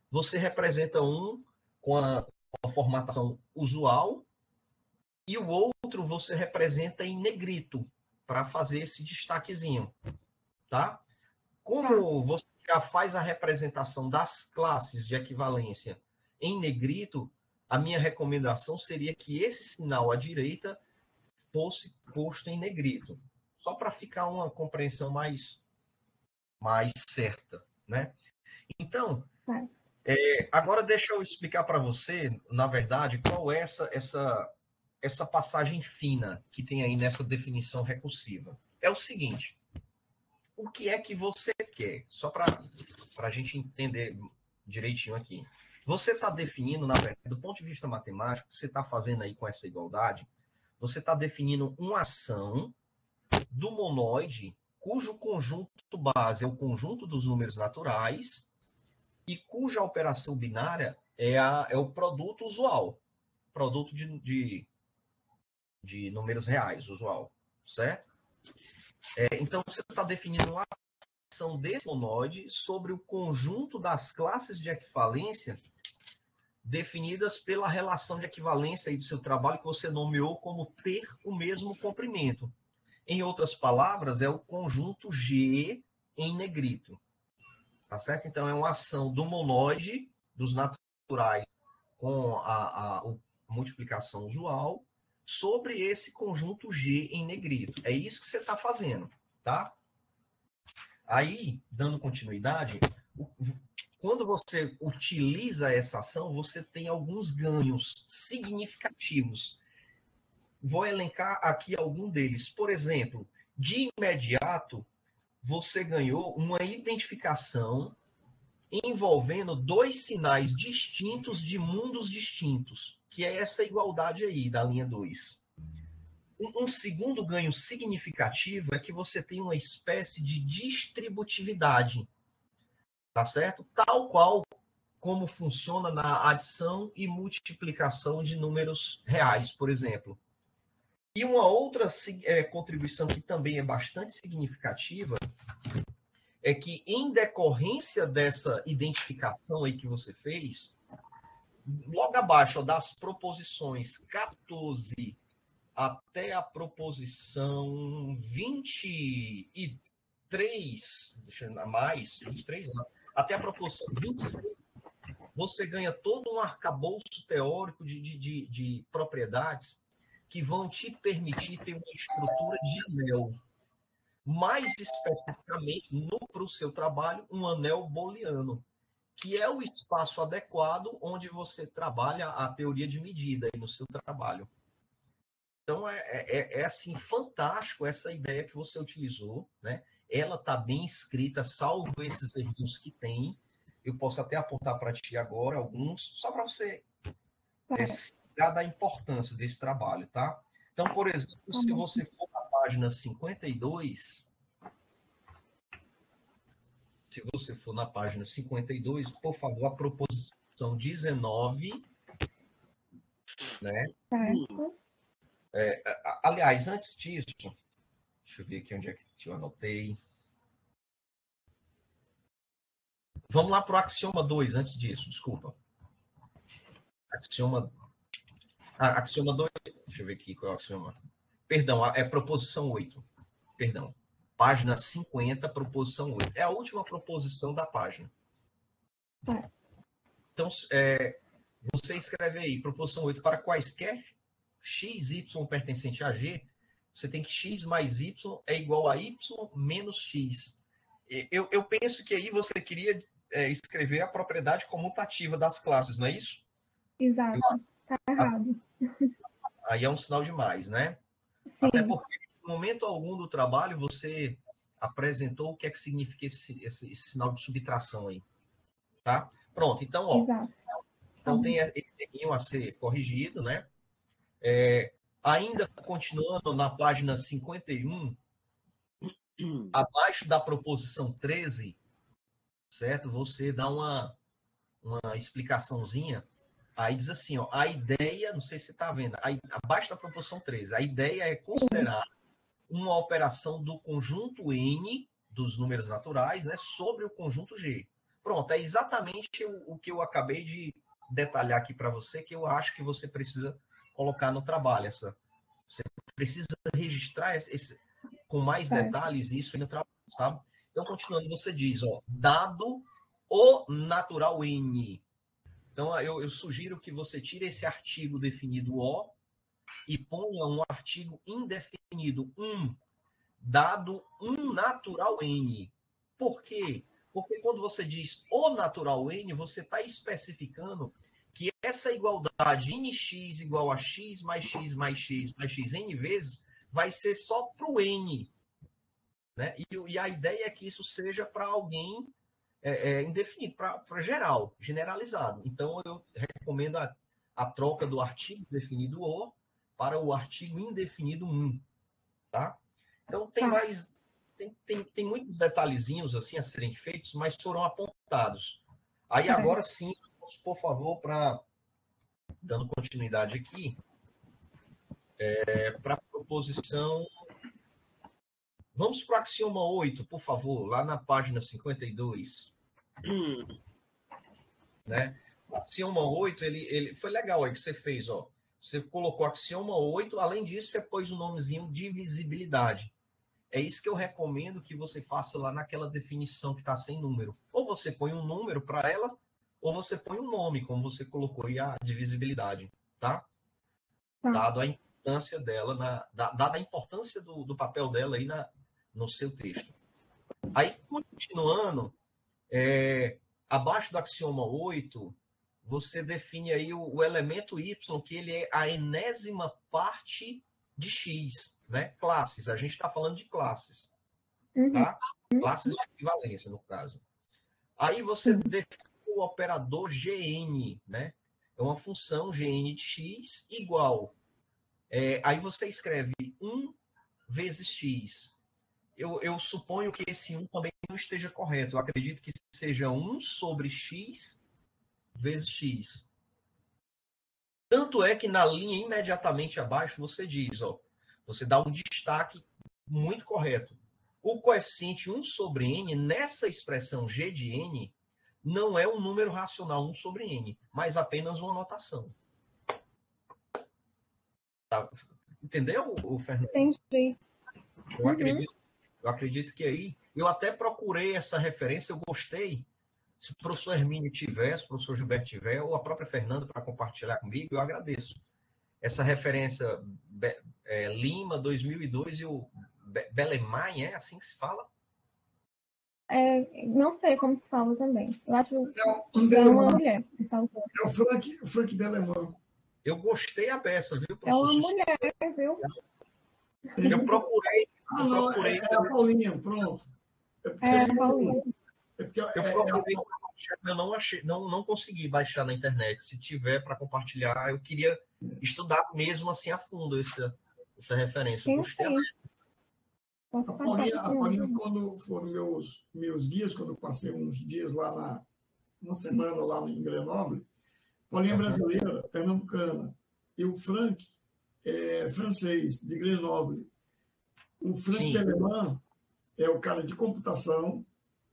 você representa um com a formatação usual e o outro você representa em negrito, para fazer esse destaquezinho, tá? Como você já faz a representação das classes de equivalência em negrito, a minha recomendação seria que esse sinal à direita fosse posto em negrito, só para ficar uma compreensão mais certa, né? Então, agora deixa eu explicar para você, na verdade, qual é essa passagem fina que tem aí nessa definição recursiva. É o seguinte, o que é que você quer? Só para a gente entender direitinho aqui. Você está definindo, na verdade, do ponto de vista matemático, que você está fazendo aí com essa igualdade, você está definindo uma ação do monoide cujo conjunto base é o conjunto dos números naturais e cuja operação binária é o produto usual, produto de números reais, usual, certo? Então, você está definindo uma ação desse monoide sobre o conjunto das classes de equivalência definidas pela relação de equivalência aí do seu trabalho que você nomeou como ter o mesmo comprimento. Em outras palavras, é o conjunto G em negrito. Tá certo? Então, é uma ação do monoide, dos naturais, com a multiplicação usual, sobre esse conjunto G em negrito. É isso que você está fazendo, tá? Aí, dando continuidade, quando você utiliza essa ação, você tem alguns ganhos significativos. Vou elencar aqui algum deles. Por exemplo, de imediato, você ganhou uma identificação envolvendo dois sinais distintos de mundos distintos, que é essa igualdade aí da linha 2. Um segundo ganho significativo é que você tem uma espécie de distributividade, tá certo? Tal qual como funciona na adição e multiplicação de números reais, por exemplo. E uma outra contribuição que também é bastante significativa é que, em decorrência dessa identificação aí que você fez, logo abaixo das proposições 14 até a proposição 23, deixa eu mais, 23, não, até a proposição 26, você ganha todo um arcabouço teórico de propriedades que vão te permitir ter uma estrutura de anel. Mais especificamente, para o seu trabalho, um anel booleano, que é o espaço adequado onde você trabalha a teoria de medida aí no seu trabalho. Então, assim, fantástico essa ideia que você utilizou, né? Ela está bem escrita, salvo esses erros que tem. Eu posso até apontar para ti agora alguns, só para você se ligar da importância desse trabalho, tá? Então, por exemplo, se você for na página 52, se você for na página 52, por favor, a proposição 19, né? Certo. Aliás, antes disso, deixa eu ver aqui onde é que eu anotei. Vamos lá para o axioma 2, antes disso, desculpa. Axioma 2, deixa eu ver aqui qual é o axioma. Perdão, é proposição 8. Perdão. Página 50, proposição 8. É a última proposição da página. Então, você escreve aí, proposição 8, para quaisquer x, y pertencente a g, você tem que x mais y é igual a y menos x. Eu penso que aí você queria escrever a propriedade comutativa das classes, não é isso? Exato. Está errado. Aí é um sinal de mais, né? Sim. Até porque, no momento algum do trabalho, você apresentou o que é que significa esse sinal de subtração aí. Tá? Pronto, então, ó. Exato. Então, tem esse errinho a ser corrigido, né? Ainda continuando na página 51, abaixo da proposição 13, certo? Você dá uma explicaçãozinha. Aí diz assim, ó, a ideia, não sei se você está vendo, aí, abaixo da proposição 13, a ideia é considerar uma operação do conjunto N dos números naturais, né, sobre o conjunto G. Pronto, é exatamente o que eu acabei de detalhar aqui para você, que eu acho que você precisa colocar no trabalho. Você precisa registrar com mais detalhes isso aí no trabalho, sabe? Então, continuando, você diz, ó, dado o natural N. Então, eu sugiro que você tire esse artigo definido O e ponha um artigo indefinido, dado um natural N. Por quê? Porque quando você diz o natural N, você está especificando que essa igualdade nx igual a x mais x mais x mais x n vezes vai ser só para o N. Né? E a ideia é que isso seja para alguém indefinido, para geral, generalizado. Então, eu recomendo a troca do artigo definido O para o artigo indefinido tá? Então, tem muitos detalhezinhos assim a serem feitos, mas foram apontados. Aí, agora sim, por favor, dando continuidade aqui, para a proposição... Vamos para o axioma 8, por favor, lá na página 52. Né? O axioma 8, ele foi legal aí que você fez, ó. Você colocou axioma 8, além disso, você pôs o nomezinho divisibilidade. É isso que eu recomendo que você faça lá naquela definição que está sem número. Ou você põe um número para ela, ou você põe um nome, como você colocou aí, a divisibilidade, tá? Dado a importância dela, dada a importância do papel dela aí no seu texto. Aí, continuando, abaixo do axioma 8, você define aí o elemento Y, que ele é a enésima parte de X, né? Classes, a gente está falando de classes, tá? Classes de equivalência, no caso. Aí você define o operador Gn, né? É uma função Gn de X igual. Aí você escreve 1 vezes X. Eu suponho que esse 1 também não esteja correto. Eu acredito que seja 1 sobre X vezes X. Tanto é que na linha imediatamente abaixo você diz, ó, você dá um destaque muito correto. O coeficiente 1 sobre n, nessa expressão g de n, não é um número racional 1 sobre n, mas apenas uma notação. Tá? Entendeu, Fernando? Entendi. Eu acredito que aí... Eu até procurei essa referência, eu gostei. Se o professor Hermínio tiver, se o professor Gilberto tiver, ou a própria Fernanda para compartilhar comigo, eu agradeço. Essa referência Lima 2002 e o Belemain, é assim que se fala? Não sei como se fala também. Eu acho Um que é uma Belemão. mulher. É o Frank Belemão. Eu gostei a beça, viu, É uma professor? mulher, viu? Eu procurei. Não, é a Paulinha, pronto. É porque É, Paulinha. Eu procurei, eu não achei, não consegui baixar na internet. Se tiver para compartilhar, eu queria estudar mesmo assim a fundo essa referência. Eu gostei. Posso A passar Paulinha, quando foram meus guias, quando eu passei uns dias lá uma semana lá em Grenoble, Paulinha é brasileira, pernambucana, e o Frank é francês, de Grenoble. O Frank Belemão é o cara de computação,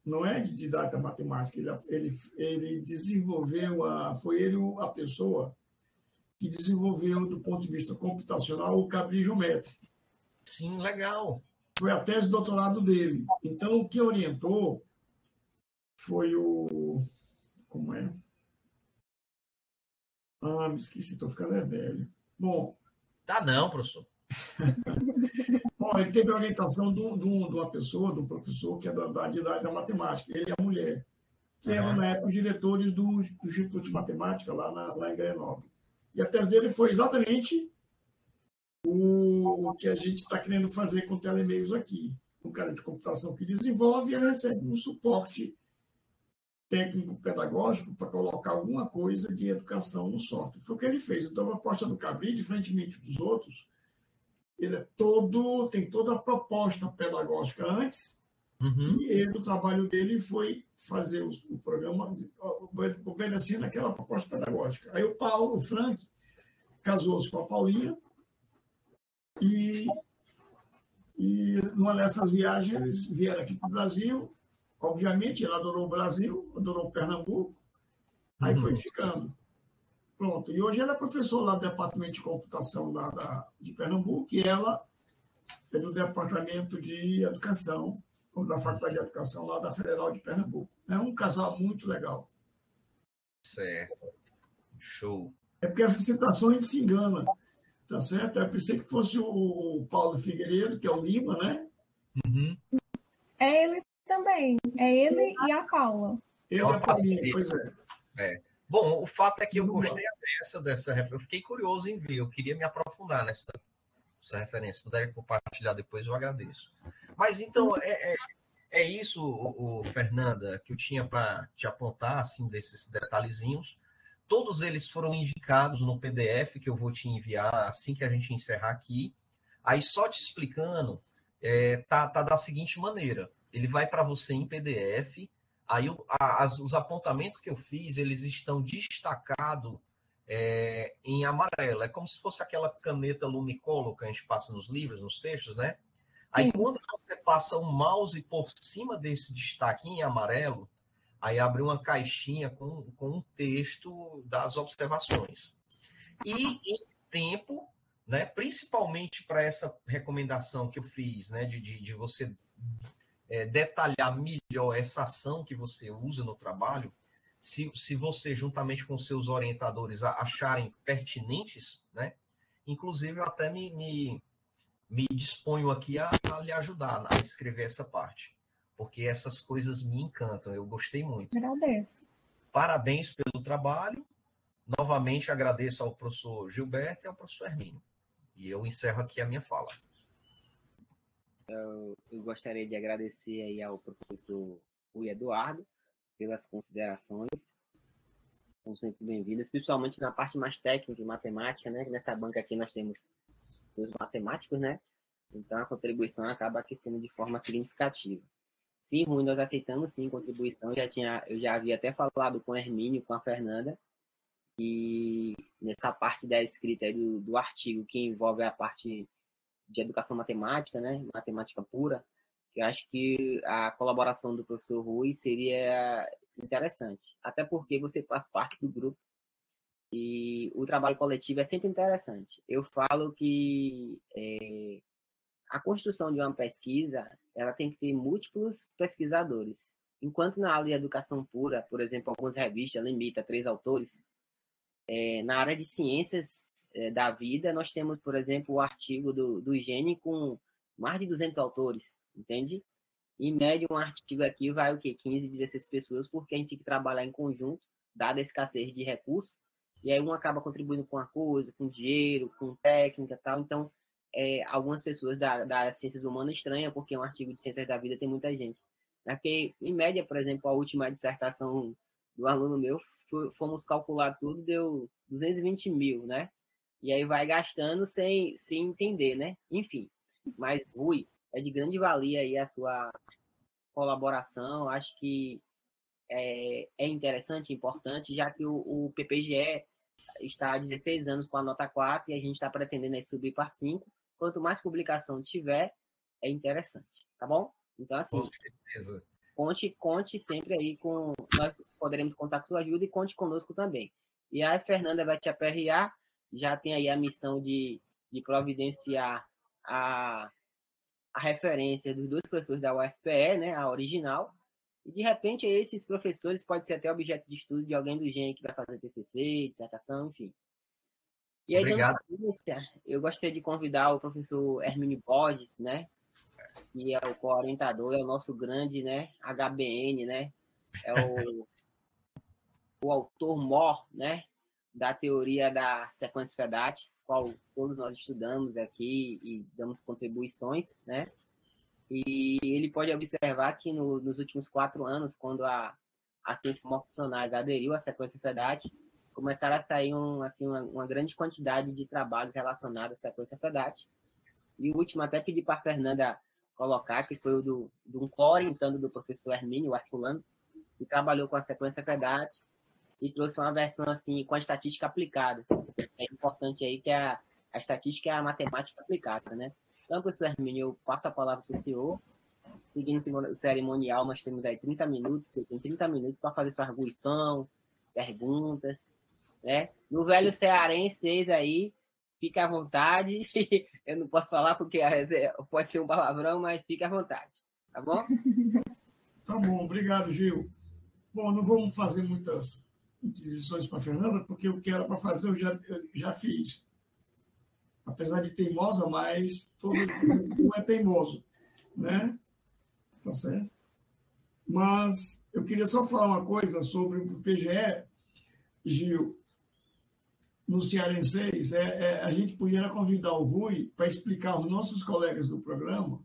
não é de didática matemática, ele desenvolveu, foi ele a pessoa que desenvolveu, do ponto de vista computacional, o cabrijo métrico. Sim, legal. Foi a tese de doutorado dele. Então, o que orientou foi o... Como é? Me esqueci, estou ficando velho. Bom... Tá não, professor. Bom, ele teve a orientação de uma pessoa, do professor, que é da didática da matemática, ele e a mulher, que eram, na época, os diretores do Instituto de Matemática, lá em Grenoble. E a tese dele foi exatamente o que a gente está querendo fazer com o Telemeios aqui. Um cara de computação que desenvolve e ele recebe um suporte técnico-pedagógico para colocar alguma coisa de educação no software. Foi o que ele fez. Então, a proposta do Cabri, diferentemente dos outros, ele tem toda a proposta pedagógica antes, e o trabalho dele foi fazer o programa obedecendo aquela proposta pedagógica. Aí o Frank, casou-se com a Paulinha, e numa dessas viagens eles vieram aqui para o Brasil. Obviamente, ele adorou o Brasil, adorou Pernambuco, aí foi ficando. Pronto. E hoje ela é professora lá do Departamento de Computação de Pernambuco, e ela é do Departamento de Educação, ou da Faculdade de Educação lá da Federal de Pernambuco. É um casal muito legal. Certo. Show. É porque essas citações se enganam, tá certo? Eu pensei que fosse o Paulo Figueiredo, que é o Lima, né? É ele também. É ele e a Paula. Eu e a Paulinha, pois é. Bom, o fato é que eu gostei dessa referência. Eu fiquei curioso em ver. Eu queria me aprofundar nessa referência. Se puder compartilhar depois, eu agradeço. Mas então, é isso, Fernanda, que eu tinha para te apontar, assim, desses detalhezinhos. Todos eles foram indicados no PDF que eu vou te enviar assim que a gente encerrar aqui. Aí, só te explicando, tá da seguinte maneira. Ele vai para você em PDF. Aí, os apontamentos que eu fiz, eles estão destacados em amarelo. É como se fosse aquela caneta Lumicolor que a gente passa nos livros, nos textos, né? Aí, quando você passa o mouse por cima desse destaque em amarelo, aí abre uma caixinha com um texto das observações. E em tempo, né, principalmente para essa recomendação que eu fiz, né, de você detalhar melhor essa ação que você usa no trabalho, se você, juntamente com seus orientadores, acharem pertinentes, né, inclusive eu até me disponho aqui a lhe ajudar a escrever essa parte, porque essas coisas me encantam, eu gostei muito. Agradeço. Parabéns pelo trabalho. Novamente agradeço ao professor Gilberto e ao professor Hermínio. E eu encerro aqui a minha fala. Eu gostaria de agradecer aí ao professor Rui Eduardo pelas considerações. São sempre bem-vindas, principalmente na parte mais técnica e matemática, né? Nessa banca aqui nós temos 2 matemáticos, né? Então a contribuição acaba aqui sendo de forma significativa. Sim, Rui, nós aceitamos sim contribuição. Eu já havia até falado com o Hermínio, com a Fernanda, e nessa parte da escrita aí do artigo que envolve a parte de educação matemática, né? Matemática pura, que eu acho que a colaboração do professor Rui seria interessante. Até porque você faz parte do grupo e o trabalho coletivo é sempre interessante. Eu falo que a construção de uma pesquisa, ela tem que ter múltiplos pesquisadores. enquanto na aula de educação pura, por exemplo, algumas revistas limitam a 3 autores, na área de ciências da vida, nós temos, por exemplo, o artigo do Gene com mais de 200 autores, entende? Em média, um artigo aqui vai o quê? 15, 16 pessoas, porque a gente tem que trabalhar em conjunto, dada a escassez de recursos, e aí um acaba contribuindo com uma coisa, com dinheiro, com técnica e tal. Então, algumas pessoas da ciências humanas estranham, porque um artigo de ciências da vida tem muita gente. Porque, em média, por exemplo, a última dissertação do aluno meu, fomos calcular tudo, deu 220 mil, né? E aí vai gastando sem entender, né? Enfim, mas, Rui, é de grande valia aí a sua colaboração. Acho que é interessante, importante, já que o PPGE está há 16 anos com a nota 4 e a gente está pretendendo aí subir para 5. Quanto mais publicação tiver, é interessante, tá bom? Então, assim, com certeza. Conte sempre aí com... Nós poderemos contar com sua ajuda e conte conosco também. E a Fernanda vai te aperrear, já tem aí a missão de providenciar a referência dos 2 professores da UFPE, né, a original, e de repente esses professores podem ser até objeto de estudo de alguém do GEM que vai fazer TCC, dissertação, enfim. E aí, dando Obrigado. sequência, eu gostaria de convidar o professor Hermínio Borges, né, que é o co-orientador, é o nosso grande, né, HBN, né, é o autor mor, né, da teoria da sequência FEDAT, qual todos nós estudamos aqui e damos contribuições, né, e ele pode observar que nos últimos 4 anos, quando a ciência mocionais aderiu à sequência FEDAT, começaram a sair uma grande quantidade de trabalhos relacionados à sequência FEDAT. E o último, até pedi para a Fernanda colocar, que foi o de um co-orientando do professor Hermínio, o Arculano, que trabalhou com a sequência FEDAT e trouxe uma versão assim com a estatística aplicada. É importante aí que a estatística é a matemática aplicada, né? Então, professor Hermínio, eu passo a palavra para o senhor. Seguindo o cerimonial, nós temos aí 30 minutos. Você tem 30 minutos para fazer sua arguição, perguntas, né? No velho cearense, aí, fica à vontade. Eu não posso falar porque pode ser um palavrão, mas fica à vontade, tá bom? Tá bom, obrigado, Gil. Bom, não vamos fazer muitas inquisições para a Fernanda, porque o que era para fazer eu já fiz. Apesar de teimosa, mas todo mundo é teimoso, né? Tá certo? Mas eu queria só falar uma coisa sobre o PGE, Gil. No Cearenseis, a gente podia convidar o Rui para explicar aos nossos colegas do programa,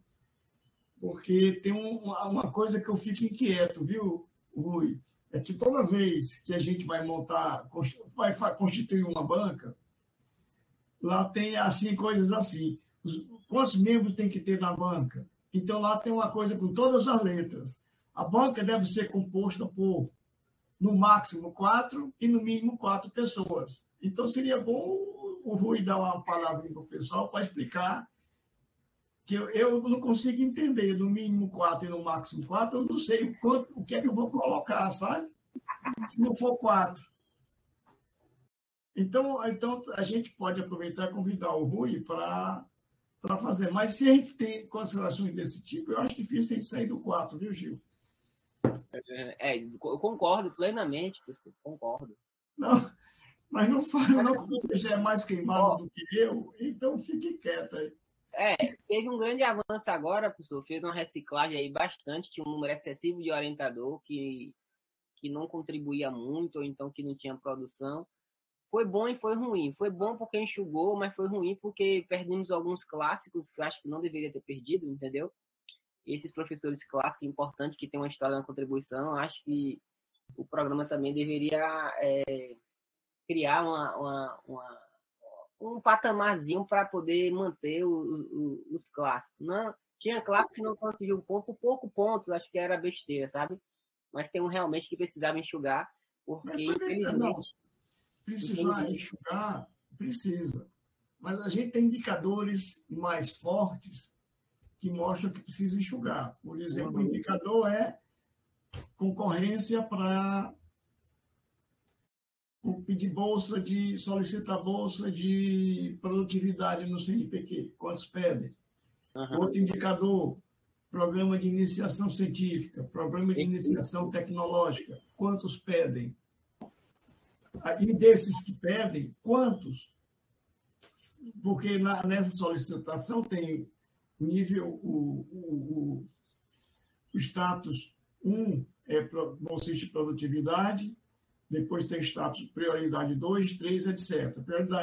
porque tem uma coisa que eu fico inquieto, viu, Rui? É que toda vez que a gente vai constituir uma banca, lá tem assim coisas assim. Quantos membros tem que ter na banca? Então, lá tem uma coisa com todas as letras. A banca deve ser composta por, no máximo, 4 e no mínimo 4 pessoas. Então, seria bom o Rui dar uma palavra para o pessoal para explicar que eu não consigo entender. No mínimo 4 e no máximo 4, eu não sei o que é que eu vou colocar, sabe? Se não for 4. Então, a gente pode aproveitar e convidar o Rui para fazer. Mas se a gente tem considerações desse tipo, eu acho difícil a gente sair do 4, viu, Gil? Eu concordo plenamente, professor, concordo. Não, mas não fale não, que você já é mais queimado do que eu, então fique quieto aí. Teve um grande avanço agora, professor, fez uma reciclagem aí bastante, tinha um número excessivo de orientador que não contribuía muito, ou então que não tinha produção. Foi bom e foi ruim. Foi bom porque enxugou, mas foi ruim porque perdemos alguns clássicos que eu acho que não deveria ter perdido, entendeu? E esses professores clássicos importantes que têm uma história na contribuição, acho que o programa também deveria criar um patamarzinho para poder manter os clássicos. Não, tinha clássicos que não conseguiu pouco pontos, acho que era besteira, sabe? Mas tem um realmente que precisava enxugar, porque infelizmente... Precisar enxugar, precisa. Mas a gente tem indicadores mais fortes que mostram que precisa enxugar. Por exemplo, o indicador é concorrência para pedir solicitar bolsa de produtividade no CNPq. Quantos pedem? Outro indicador, programa de iniciação científica, programa de iniciação tecnológica, quantos pedem? E desses que pedem, quantos? Porque nessa solicitação tem o nível, o status 1 é bolsista de produtividade, depois tem status prioridade 2, 3, etc.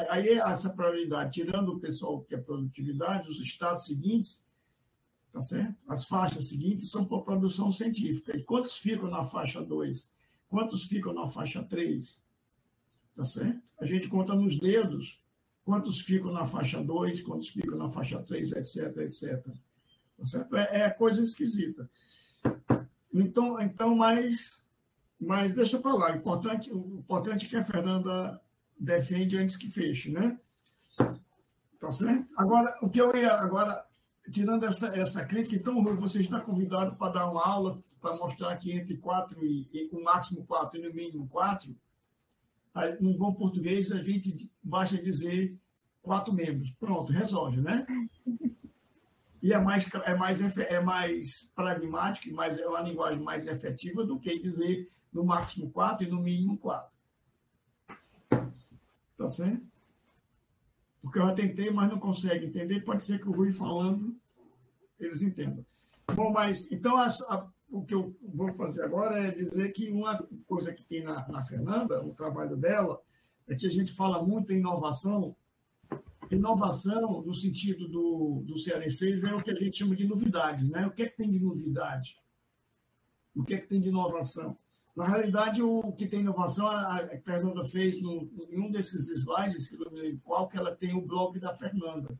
Aí essa prioridade, tirando o pessoal que é produtividade, os status seguintes, tá certo? As faixas seguintes são por produção científica. E quantos ficam na faixa 2? Quantos ficam na faixa 3? Tá certo? A gente conta nos dedos quantos ficam na faixa 2, quantos ficam na faixa 3, etc, etc. Tá certo? É coisa esquisita. Então mas deixa para lá. O importante é que a Fernanda defende antes que feche, né? Tá certo? Agora, o que eu ia... Tirando essa crítica, então, Rui, você está convidado para dar uma aula para mostrar que entre 4 e o máximo 4 e no mínimo 4, num bom português, a gente basta dizer 4 membros. Pronto, resolve, né? E é mais pragmático, é uma linguagem mais efetiva do que dizer no máximo 4 e no mínimo 4. Tá certo? Porque eu já tentei, mas não consegue entender. Pode ser que o Rui falando, eles entendam. Bom, mas então o que eu vou fazer agora é dizer que uma coisa que tem na Fernanda, o trabalho dela, é que a gente fala muito em inovação. Inovação, no sentido do CLE6, é o que a gente chama de novidades, né? O que é que tem de novidade? O que é que tem de inovação? Na realidade, o que tem inovação, a Fernanda fez em um desses slides, que eu não me lembro qual, que ela tem o blog da Fernanda.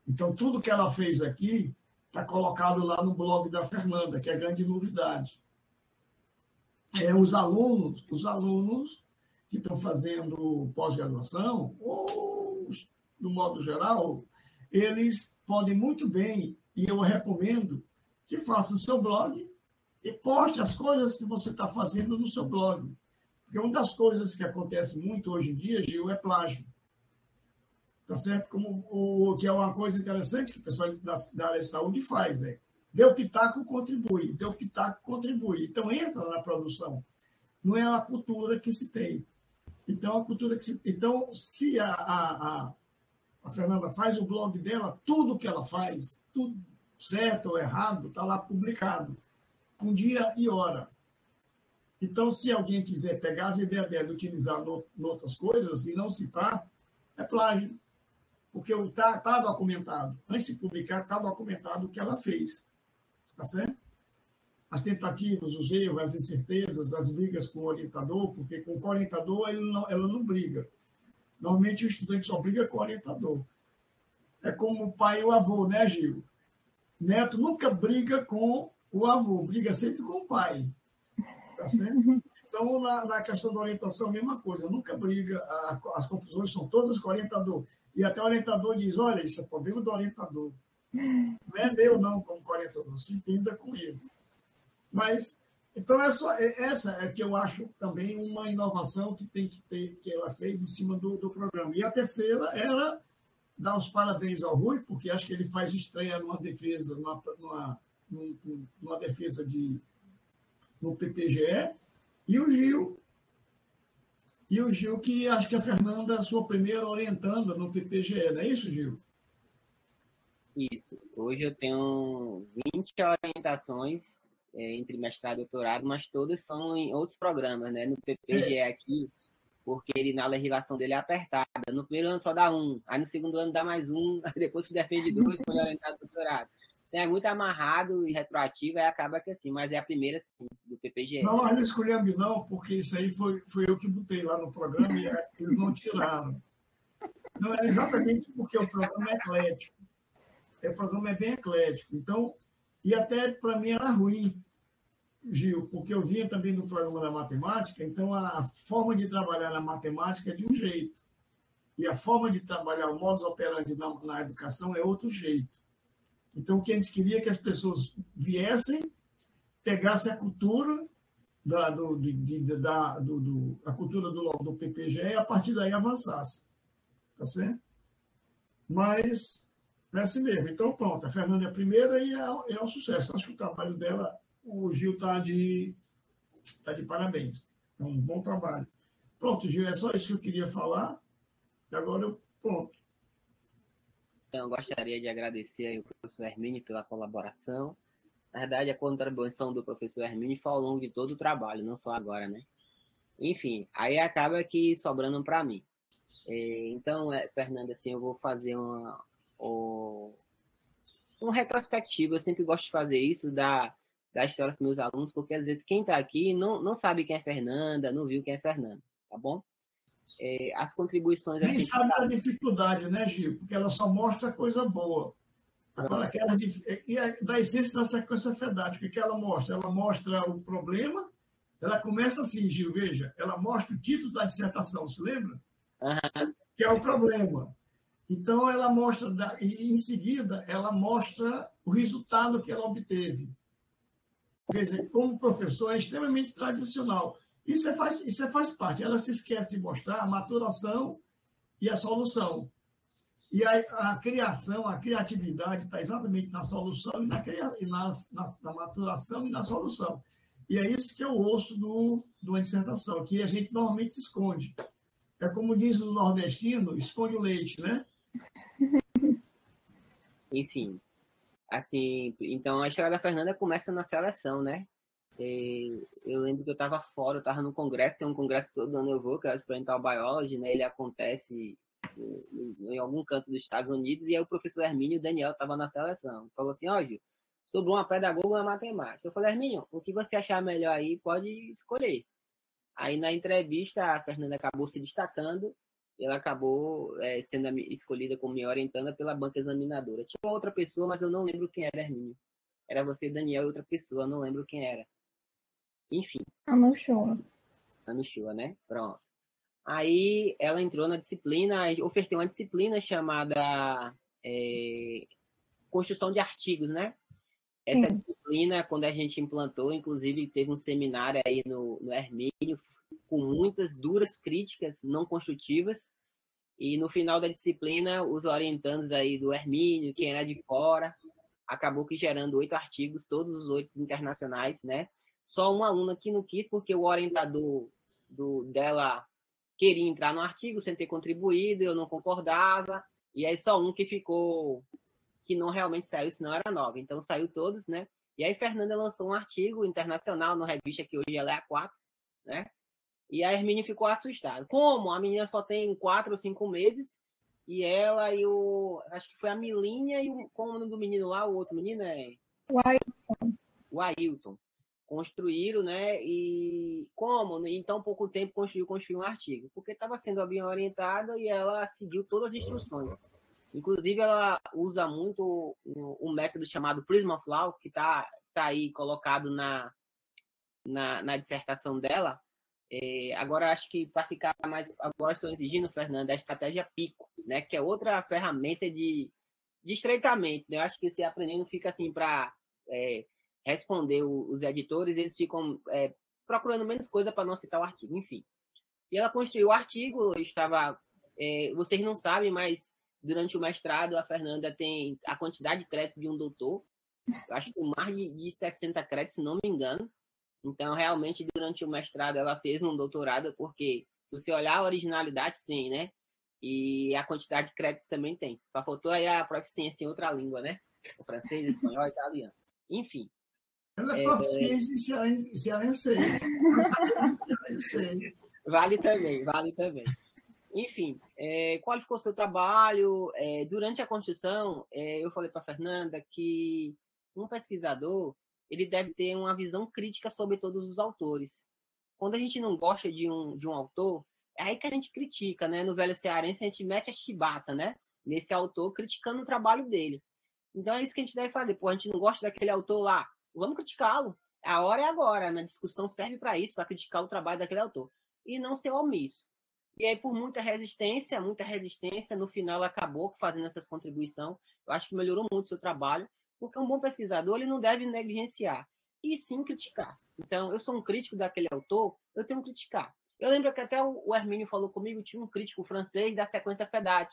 Então, tudo que ela fez aqui está colocado lá no blog da Fernanda, que é a grande novidade. Os alunos que estão fazendo pós-graduação, ou no modo geral, eles podem muito bem, e eu recomendo, que façam o seu blog e poste as coisas que você está fazendo no seu blog. Porque uma das coisas que acontece muito hoje em dia, Gil, é plágio. Tá certo? Que é uma coisa interessante que o pessoal da área de saúde faz. Deu pitaco, contribui. Deu pitaco, contribui. Então, entra na produção. Não é a cultura que se tem. Então, se a Fernanda faz o blog dela, tudo que ela faz, tudo certo ou errado, está lá publicado, com dia e hora. Então, se alguém quiser pegar as ideias dela e utilizar em outras coisas e não citar, é plágio. Porque está documentado. Antes de publicar, está documentado o que ela fez. Tá certo? As tentativas, os erros, as incertezas, as brigas com o orientador, porque com o orientador ela não briga. Normalmente o estudante só briga com o orientador. É como o pai e o avô, né, Gil? Neto nunca briga com o avô, briga sempre com o pai. Tá certo? Então, na questão da orientação, a mesma coisa. Nunca briga, as confusões são todas com o orientador. E até o orientador diz, olha, isso é problema do orientador. Não é meu, não, como orientador. Se entenda com ele. Mas, então, essa é que eu acho também uma inovação que tem que ter, que ela fez em cima do programa. E a terceira era dar os parabéns ao Rui, porque acho que ele faz estreia numa defesa, numa defesa no PPGE, e o Gil, que acho que a Fernanda é a sua primeira orientanda no PPGE, não é isso, Gil? Isso. Hoje eu tenho 20 orientações entre mestrado e doutorado, mas todas são em outros programas, né? No PPGE aqui, porque ele, na legislação dele é apertada. No primeiro ano só dá 1, aí no segundo ano dá mais 1, aí depois se defende 2, quando é orientado doutorado. Então é muito amarrado e retroativo, aí acaba que assim, mas é a primeira, sim, do PPGE. Não, mas não escolhemos não, porque isso aí foi eu que botei lá no programa e eles não tiraram. Não, é exatamente porque o programa é eclético. O programa é bem eclético. Então, e até para mim era ruim, Gil, porque eu vinha também no programa da matemática, então a forma de trabalhar na matemática é de um jeito. E a forma de trabalhar o modus operandi na educação é outro jeito. Então, o que a gente queria é que as pessoas viessem, pegassem a cultura a cultura do PPGE e a partir daí avançasse. Tá certo? Mas É assim mesmo. Então, pronto, a Fernanda é a primeira e é um sucesso. Acho que o trabalho dela, o Gil tá de parabéns. É um bom trabalho. Pronto, Gil, é só isso que eu queria falar. E agora pronto. Então, eu gostaria de agradecer aí ao professor Hermínio pela colaboração. Na verdade, a contribuição do professor Hermínio foi ao longo de todo o trabalho, não só agora, né? Enfim, aí acaba que sobrando para mim. Então, Fernanda, assim, eu vou fazer um retrospectivo. Eu sempre gosto de fazer isso, da história dos meus alunos, porque às vezes quem está aqui não sabe quem é Fernanda, não viu quem é Fernanda, tá bom? As contribuições... Nem sabe da dificuldade, né, Gil? Porque ela só mostra coisa boa. Agora, da essência da sequência fedática, o que ela mostra? Ela mostra o problema, ela começa assim, Gil, veja, ela mostra o título da dissertação, se lembra? Que é o problema. Então, ela mostra, e em seguida, ela mostra o resultado que ela obteve. Quer dizer, como professor, é extremamente tradicional. Isso faz parte. Ela se esquece de mostrar a maturação e a solução. E a criação, a criatividade está exatamente na solução e na maturação e na solução. E é isso que é o osso de uma dissertação, que a gente normalmente esconde. É como diz o nordestino, esconde o leite, né? Enfim, assim, então a história da Fernanda começa na seleção, né? Eu lembro que eu estava fora, eu estava no congresso, tem um congresso todo ano eu vou, que é o Experimental Biology, né? Ele acontece em algum canto dos Estados Unidos, e aí o professor Hermínio, o Daniel, estava na seleção. Falou assim, ó, Gil, sobrou uma pedagoga e uma matemática. Eu falei, Hermínio, o que você achar melhor aí, pode escolher. Aí na entrevista, a Fernanda acabou se destacando, e ela acabou sendo escolhida como minha orientanda pela banca examinadora. Tinha outra pessoa, mas eu não lembro quem era, Hermínio. Era você, Daniel, e outra pessoa, não lembro quem era. Enfim. A Mochua. A Michua, né? Pronto. Aí ela entrou na disciplina, ofertei uma disciplina chamada Construção de Artigos, né? Essa disciplina, quando a gente implantou, inclusive teve um seminário aí no Hermínio, com muitas duras críticas não construtivas, e no final da disciplina, os orientandos aí do Hermínio, quem era de fora, acabou que gerando 8 artigos, todos os 8 internacionais, né? Só uma aluna que não quis, porque o orientador dela queria entrar no artigo sem ter contribuído, eu não concordava, e aí só um que ficou, que não realmente saiu, senão era 9. Então saiu todos, né? E aí Fernanda lançou um artigo internacional na revista que hoje ela é a 4, né? E a Hermínio ficou assustada. Como? A menina só tem 4 ou 5 meses, e ela e acho que foi a Milinha e como o nome do menino lá, o outro menino é... O Ailton. Construíram, né? E como em tão pouco tempo construiu um artigo? Porque estava sendo bem orientada e ela seguiu todas as instruções. Inclusive, ela usa muito um método chamado Prisma-Flow, que está aí colocado na dissertação dela. Agora, acho que para ficar mais... Agora estou exigindo, Fernanda, a estratégia PICO, né? Que é outra ferramenta de estreitamento. Né? Eu acho que se aprendendo fica assim para... responder os editores, eles ficam procurando menos coisa para não citar o artigo, enfim. E ela construiu o artigo, eu estava... vocês não sabem, mas durante o mestrado a Fernanda tem a quantidade de créditos de um doutor, eu acho que mais de 60 créditos, se não me engano. Então, realmente, durante o mestrado ela fez um doutorado, porque se você olhar a originalidade tem, né? E a quantidade de créditos também tem. Só faltou aí a proficiência em outra língua, né? O francês, espanhol, italiano. Enfim. Ela é proficiência em cearenseis. Vale também. Enfim, qualificou seu trabalho. Durante a construção, eu falei para a Fernanda que um pesquisador ele deve ter uma visão crítica sobre todos os autores. Quando a gente não gosta de um autor, é aí que a gente critica, né? No Velho Cearense, a gente mete a chibata, né? Nesse autor, criticando o trabalho dele. Então é isso que a gente deve fazer. Pô, a gente não gosta daquele autor lá, vamos criticá-lo. A hora é agora. A minha discussão serve para isso, para criticar o trabalho daquele autor. E não ser omisso. E aí, por muita resistência, no final ela acabou fazendo essas contribuições. Eu acho que melhorou muito o seu trabalho, porque um bom pesquisador ele não deve negligenciar, e sim criticar. Então, eu sou um crítico daquele autor, eu tenho que criticar. Eu lembro que até o Hermínio falou comigo, tinha um crítico francês da sequência FEDAT.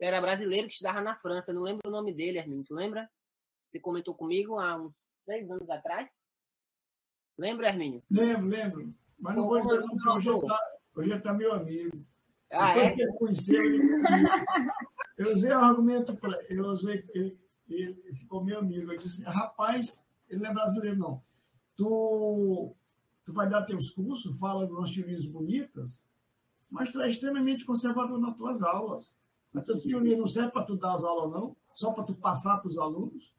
Era brasileiro que estudava na França. Eu não lembro o nome dele, Hermínio. Tu lembra? Você comentou comigo há uns 3 anos atrás. Lembra, Hermínio? Lembro. Mas não vou dizer não, porque hoje ele tá meu amigo. Depois que ele conheceu, eu usei o argumento para ele ficou meu amigo. Eu disse, rapaz, ele não é brasileiro, não. Tu vai dar teus cursos, fala de umas teorias bonitas, mas tu é extremamente conservador nas tuas aulas. A tua teoria não serve para tu dar as aulas, não, só para tu passar para os alunos.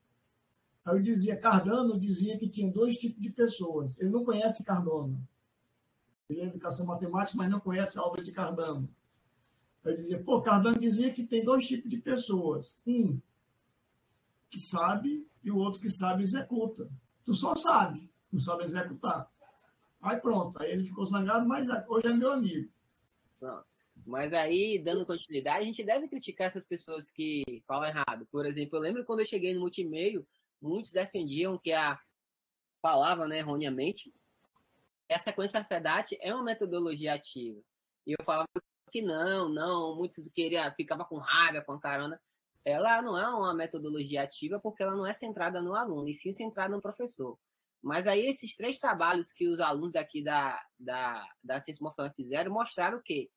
Aí eu dizia, Cardano dizia que tinha 2 tipos de pessoas. Ele não conhece Cardano. Ele é educação matemática, mas não conhece a obra de Cardano. Eu dizia, Cardano dizia que tem 2 tipos de pessoas. Um que sabe e o outro que sabe executa. Tu só sabe, não sabe executar. Aí pronto, aí ele ficou zangado, mas hoje é meu amigo. Pronto. Mas aí, dando continuidade, a gente deve criticar essas pessoas que falam errado. Por exemplo, eu lembro quando eu cheguei no Multimeio, muitos defendiam que falava, né, erroneamente, a sequência FEDAT é uma metodologia ativa. E eu falava que não, muitos ficava com raiva, com a carona. Ela não é uma metodologia ativa porque ela não é centrada no aluno, e sim centrada no professor. Mas aí esses 3 trabalhos que os alunos daqui da Ciência Morfológica fizeram mostraram que,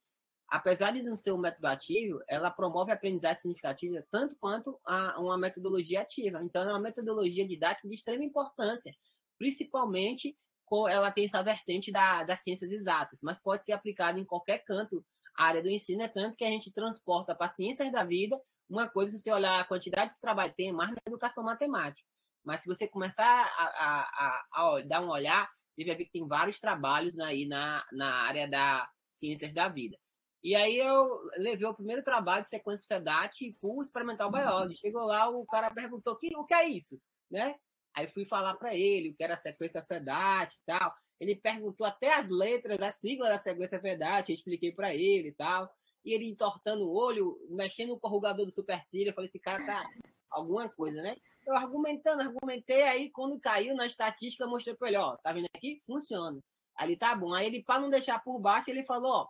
apesar de não ser um método ativo, ela promove a aprendizagem significativa tanto quanto uma metodologia ativa. Então, é uma metodologia didática de extrema importância, principalmente ela tem essa vertente das ciências exatas, mas pode ser aplicada em qualquer canto. A área do ensino é tanto que a gente transporta para ciências da vida uma coisa, se você olhar a quantidade de trabalho que tem, mais na educação matemática. Mas se você começar a dar uma olhar, você vai ver que tem vários trabalhos aí na área das ciências da vida. E aí eu levei o primeiro trabalho de sequência FEDAT full experimental biology. Chegou lá, o cara perguntou o que é isso, né? Aí fui falar para ele o que era a sequência FEDAT e tal. Ele perguntou até as letras, a sigla da sequência FEDAT, eu expliquei para ele e tal. E ele entortando o olho, mexendo no corrugador do supercílio. Eu falei, esse cara tá alguma coisa, né? Eu argumentei, aí quando caiu na estatística, eu mostrei para ele, ó, tá vendo aqui? Funciona. Aí ele, tá bom. Aí ele, para não deixar por baixo, ele falou, ó,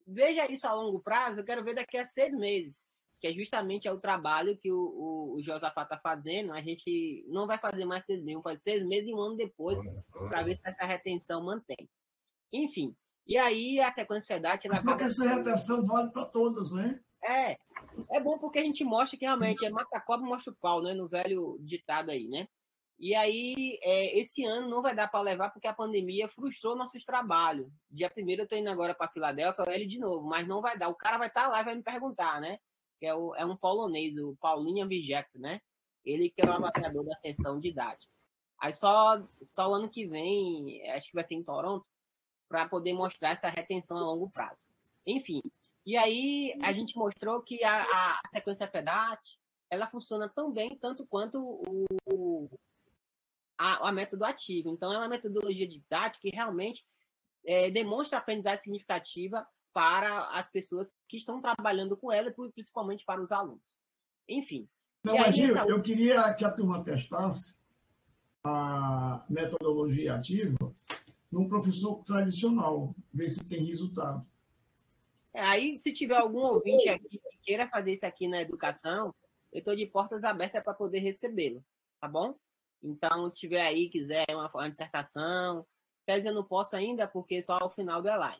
veja isso a longo prazo, eu quero ver daqui a 6 meses, que é justamente o trabalho que o Josafá está fazendo. A gente não vai fazer mais 6 meses, vamos fazer 6 meses e um ano depois, para ver se essa retenção mantém. Enfim, e aí a sequência FEDAT... Porque essa retenção vale para todos, né? É bom porque a gente mostra que realmente é mata cobra, mostra o pau, né? No velho ditado aí, né? E aí, esse ano não vai dar para levar porque a pandemia frustrou nossos trabalhos. Dia 1º eu estou indo agora para Filadélfia, ele de novo, mas não vai dar. O cara vai estar lá e vai me perguntar, né? Que é um polonês, o Paulinho Vijek, né? Ele que é o avaliador da sessão de idade. Aí só o ano que vem, acho que vai ser em Toronto, para poder mostrar essa retenção a longo prazo. Enfim, e aí a gente mostrou que a sequência FEDAT, ela funciona tão bem, tanto quanto a método ativo. Então, é uma metodologia didática que realmente demonstra aprendizagem significativa para as pessoas que estão trabalhando com ela, principalmente para os alunos. Enfim. Não, mas, Gil, eu queria que a turma testasse a metodologia ativa num professor tradicional, ver se tem resultado. Aí, se tiver algum ouvinte aqui que queira fazer isso aqui na educação, eu estou de portas abertas para poder recebê-lo, tá bom? Então, se tiver aí, quiser uma dissertação, tese eu não posso ainda, porque só ao final do ELAI.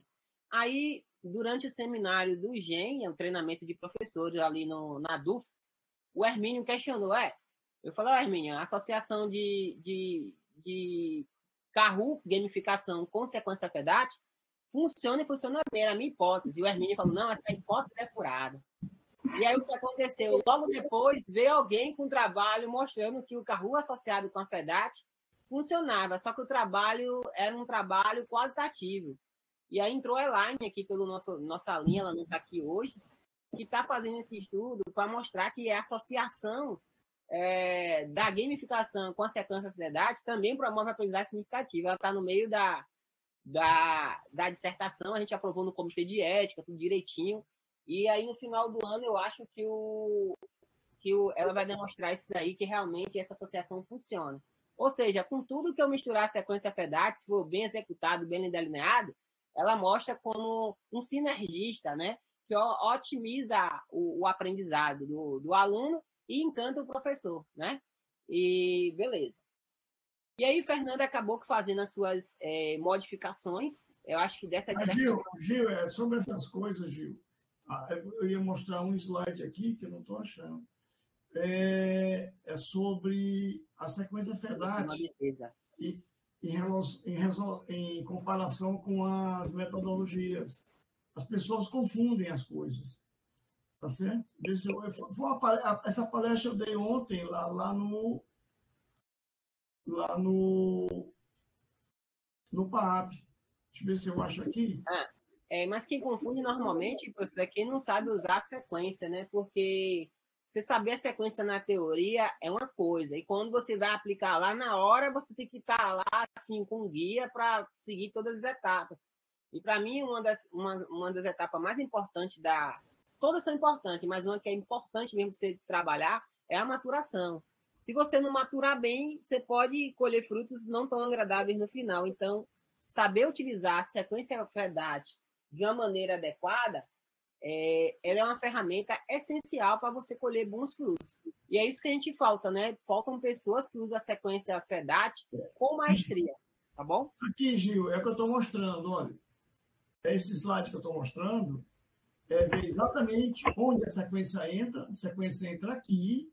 Aí, durante o seminário do GEM, o treinamento de professores ali na DUFS, o Hermínio questionou, eu falei, Hermínio, a associação de Kahoot, gamificação com sequência FEDAT, funciona e funciona bem, era a minha hipótese. E o Hermínio falou, não, essa hipótese é furada. E aí o que aconteceu? Logo depois veio alguém com um trabalho mostrando que o Kahoot associado com a FEDAT funcionava, só que o trabalho era um trabalho qualitativo. E aí entrou a Elaine aqui pela nossa linha, ela não está aqui hoje, que está fazendo esse estudo para mostrar que a associação da gamificação com a sequência FEDAT também promove a aprendizagem significativa. Ela está no meio da dissertação, a gente aprovou no comitê de ética, tudo direitinho. E aí, no final do ano, eu acho que ela vai demonstrar isso daí, que realmente essa associação funciona. Ou seja, com tudo que eu misturar a sequência FEDAT, se for bem executado, bem delineado, ela mostra como um sinergista, né? que otimiza o aprendizado do aluno e encanta o professor, né? E beleza. E aí, Fernanda acabou fazendo as suas modificações. Eu acho que dessa dissertação... Gil, sobre essas coisas, Gil, eu ia mostrar um slide aqui que eu não estou achando. É sobre a sequência FEDAT em comparação com as metodologias. As pessoas confundem as coisas. Tá certo? Essa palestra eu dei ontem lá no PAAP. Deixa eu ver se eu acho aqui. Mas quem confunde normalmente, professor, é quem não sabe usar a sequência, né? Porque você saber a sequência na teoria é uma coisa, e quando você vai aplicar lá na hora, você tem que estar lá assim, com guia para seguir todas as etapas. E para mim, uma das etapas mais importantes todas são importantes, mas uma que é importante mesmo você trabalhar é a maturação. Se você não maturar bem, você pode colher frutos não tão agradáveis no final. Então, saber utilizar a sequência FEDAT de uma maneira adequada, ela é uma ferramenta essencial para você colher bons frutos. E é isso que a gente falta, né? Faltam pessoas que usam a sequência FEDAT com maestria, tá bom? Aqui, Gil, é o que eu estou mostrando, olha. Esse slide que eu estou mostrando é ver exatamente onde a sequência entra aqui,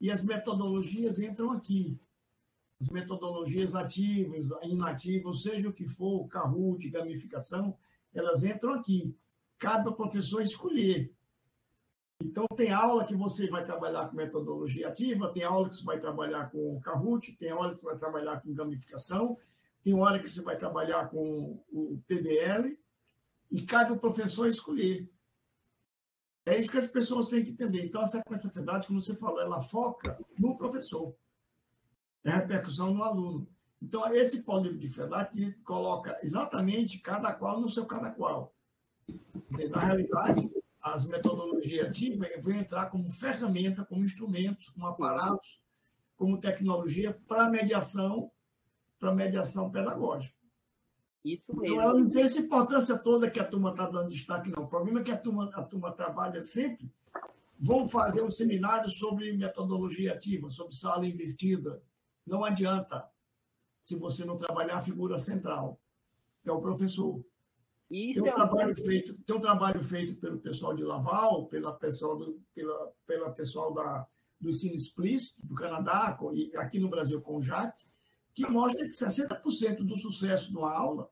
e as metodologias entram aqui. As metodologias ativas, inativas, seja o que for, Kahoot, gamificação, elas entram aqui. Cabe ao professor escolher. Então, tem aula que você vai trabalhar com metodologia ativa, tem aula que você vai trabalhar com Kahoot, tem aula que você vai trabalhar com gamificação, tem hora que você vai trabalhar com o PBL, e cabe ao professor escolher. É isso que as pessoas têm que entender. Então, a sequência FEDAT, como você falou, ela foca no professor. É repercussão no aluno. Então, esse polígono de FEDAT coloca exatamente cada qual no seu cada qual. Na realidade, as metodologias ativas vão entrar como ferramenta, como instrumentos, como aparatos, como tecnologia para mediação pedagógica. Isso mesmo. Então, ela não tem essa importância toda que a turma está dando destaque, não. O problema é que a turma trabalha sempre. Vão fazer um seminário sobre metodologia ativa, sobre sala invertida. Não adianta se você não trabalhar a figura central, que é o professor. Tem um trabalho feito pelo pessoal de Laval, pela pessoal do ensino explícito do Canadá, e aqui no Brasil com o JAC, que mostra que 60% do sucesso da aula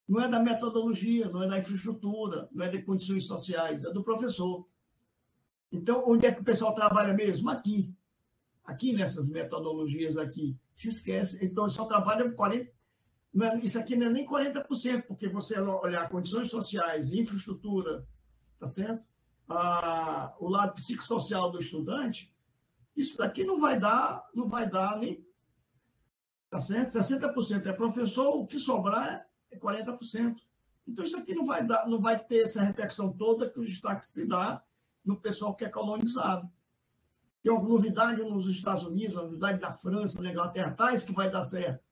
não é da metodologia, não é da infraestrutura, não é de condições sociais, é do professor. Então, onde é que o pessoal trabalha mesmo? Aqui. Aqui nessas metodologias aqui. Se esquece. Então, só trabalha 40%. Isso aqui não é nem 40%, porque você olhar condições sociais, infraestrutura, tá certo? O lado psicossocial do estudante, isso daqui não vai dar nem... Tá certo? 60% é professor, o que sobrar é 40%. Então, isso aqui não vai ter essa repercussão toda que o destaque se dá no pessoal que é colonizado. Tem uma novidade nos Estados Unidos, uma novidade da França, na Inglaterra, tais que vai dar certo.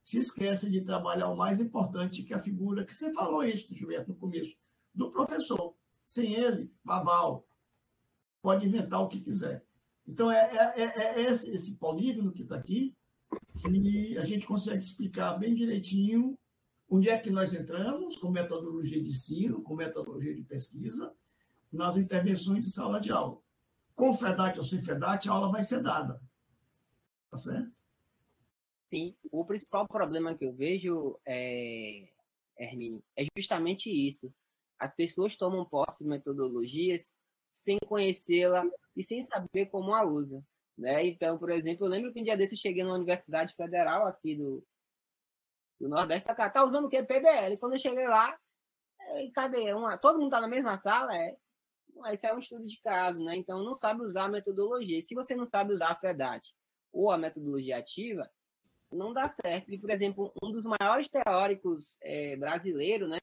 Se esquece de trabalhar o mais importante, que é a figura que você falou isso, Gilberto, no começo, do professor. Sem ele, babau, pode inventar o que quiser. Então, esse polígono que está aqui, que a gente consegue explicar bem direitinho onde é que nós entramos com metodologia de ensino, com metodologia de pesquisa, nas intervenções de sala de aula. Com FEDAT ou sem FEDAT, a aula vai ser dada. Tá certo? Sim. O principal problema que eu vejo, Hermínio, é justamente isso. As pessoas tomam posse de metodologias sem conhecê-la e sem saber como a usa. Né? Então, por exemplo, eu lembro que um dia desse eu cheguei numa universidade federal aqui do Nordeste, tá usando o quê? PBL. Quando eu cheguei lá, cadê? Todo mundo está na mesma sala? Isso é um estudo de caso, né? Então, não sabe usar a metodologia. Se você não sabe usar a FEDAT ou a metodologia ativa, não dá certo. E, por exemplo, um dos maiores teóricos brasileiros, né?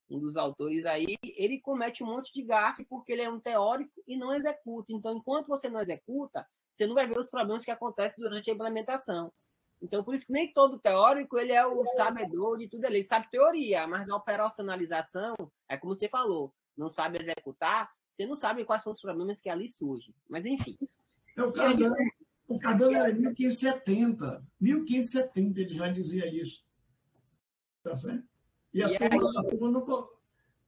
Um dos autores aí, ele comete um monte de gafe porque ele é um teórico e não executa. Então, enquanto você não executa, você não vai ver os problemas que acontecem durante a implementação. Então, por isso que nem todo teórico ele é o sabedor de tudo ali. Ele sabe teoria, mas na operacionalização, é como você falou, não sabe executar, você não sabe quais são os problemas que ali surgem. Mas, enfim. O Cardano era 1570. 1570 ele já dizia isso. Tá certo? E a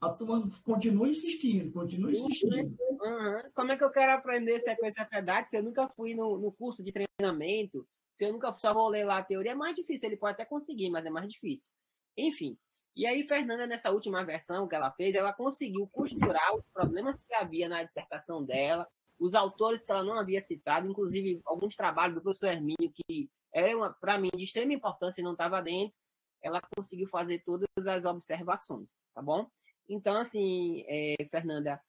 turma continua insistindo, continua insistindo. Uhum. Como é que eu quero aprender sequência FEDAT se eu nunca fui no curso de treinamento, se eu nunca só vou ler lá a teoria? É mais difícil, ele pode até conseguir, mas é mais difícil. Enfim, e aí Fernanda, nessa última versão que ela fez, ela conseguiu costurar os problemas que havia na dissertação dela, os autores que ela não havia citado, inclusive alguns trabalhos do professor Hermínio, que eram, para mim, de extrema importância e não estava dentro, ela conseguiu fazer todas as observações, tá bom? Então, assim, Fernanda,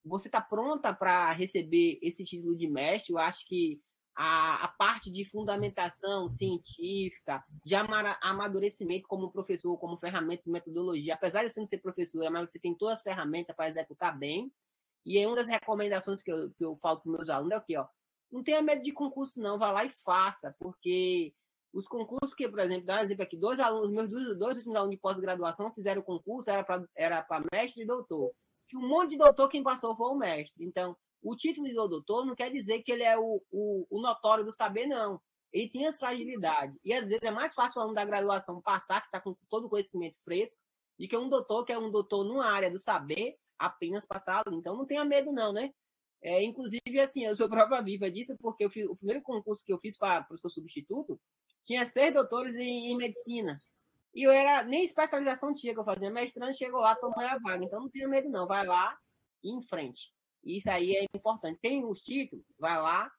você está pronta para receber esse título de mestre? Eu acho que a parte de fundamentação científica, de amadurecimento como professor, como ferramenta de metodologia, apesar de você não ser professora, mas você tem todas as ferramentas para executar bem. E aí, uma das recomendações que eu falo para os meus alunos é o quê? Ó, não tenha medo de concurso, não, vá lá e faça, porque os concursos que, por exemplo, dá um exemplo aqui, meus dois últimos alunos de pós-graduação fizeram o concurso, era para mestre e doutor. Um monte de doutor, quem passou foi o mestre. Então, o título de doutor não quer dizer que ele é o notório do saber, não. Ele tem as fragilidades. E, às vezes, é mais fácil o aluno da graduação passar, que está com todo o conhecimento fresco, do que um doutor que é um doutor numa área do saber, apenas passar aluno. Então, não tenha medo, não, né? Inclusive, assim, eu sou prova viva disso, porque o primeiro concurso que eu fiz para professor substituto tinha 6 doutores em medicina. E eu nem especialização tinha, que eu fazia mestrando, chegou lá, tomou a vaga. Então não tenha medo, não. Vai lá e em frente. Isso aí é importante. Tem os títulos, vai lá,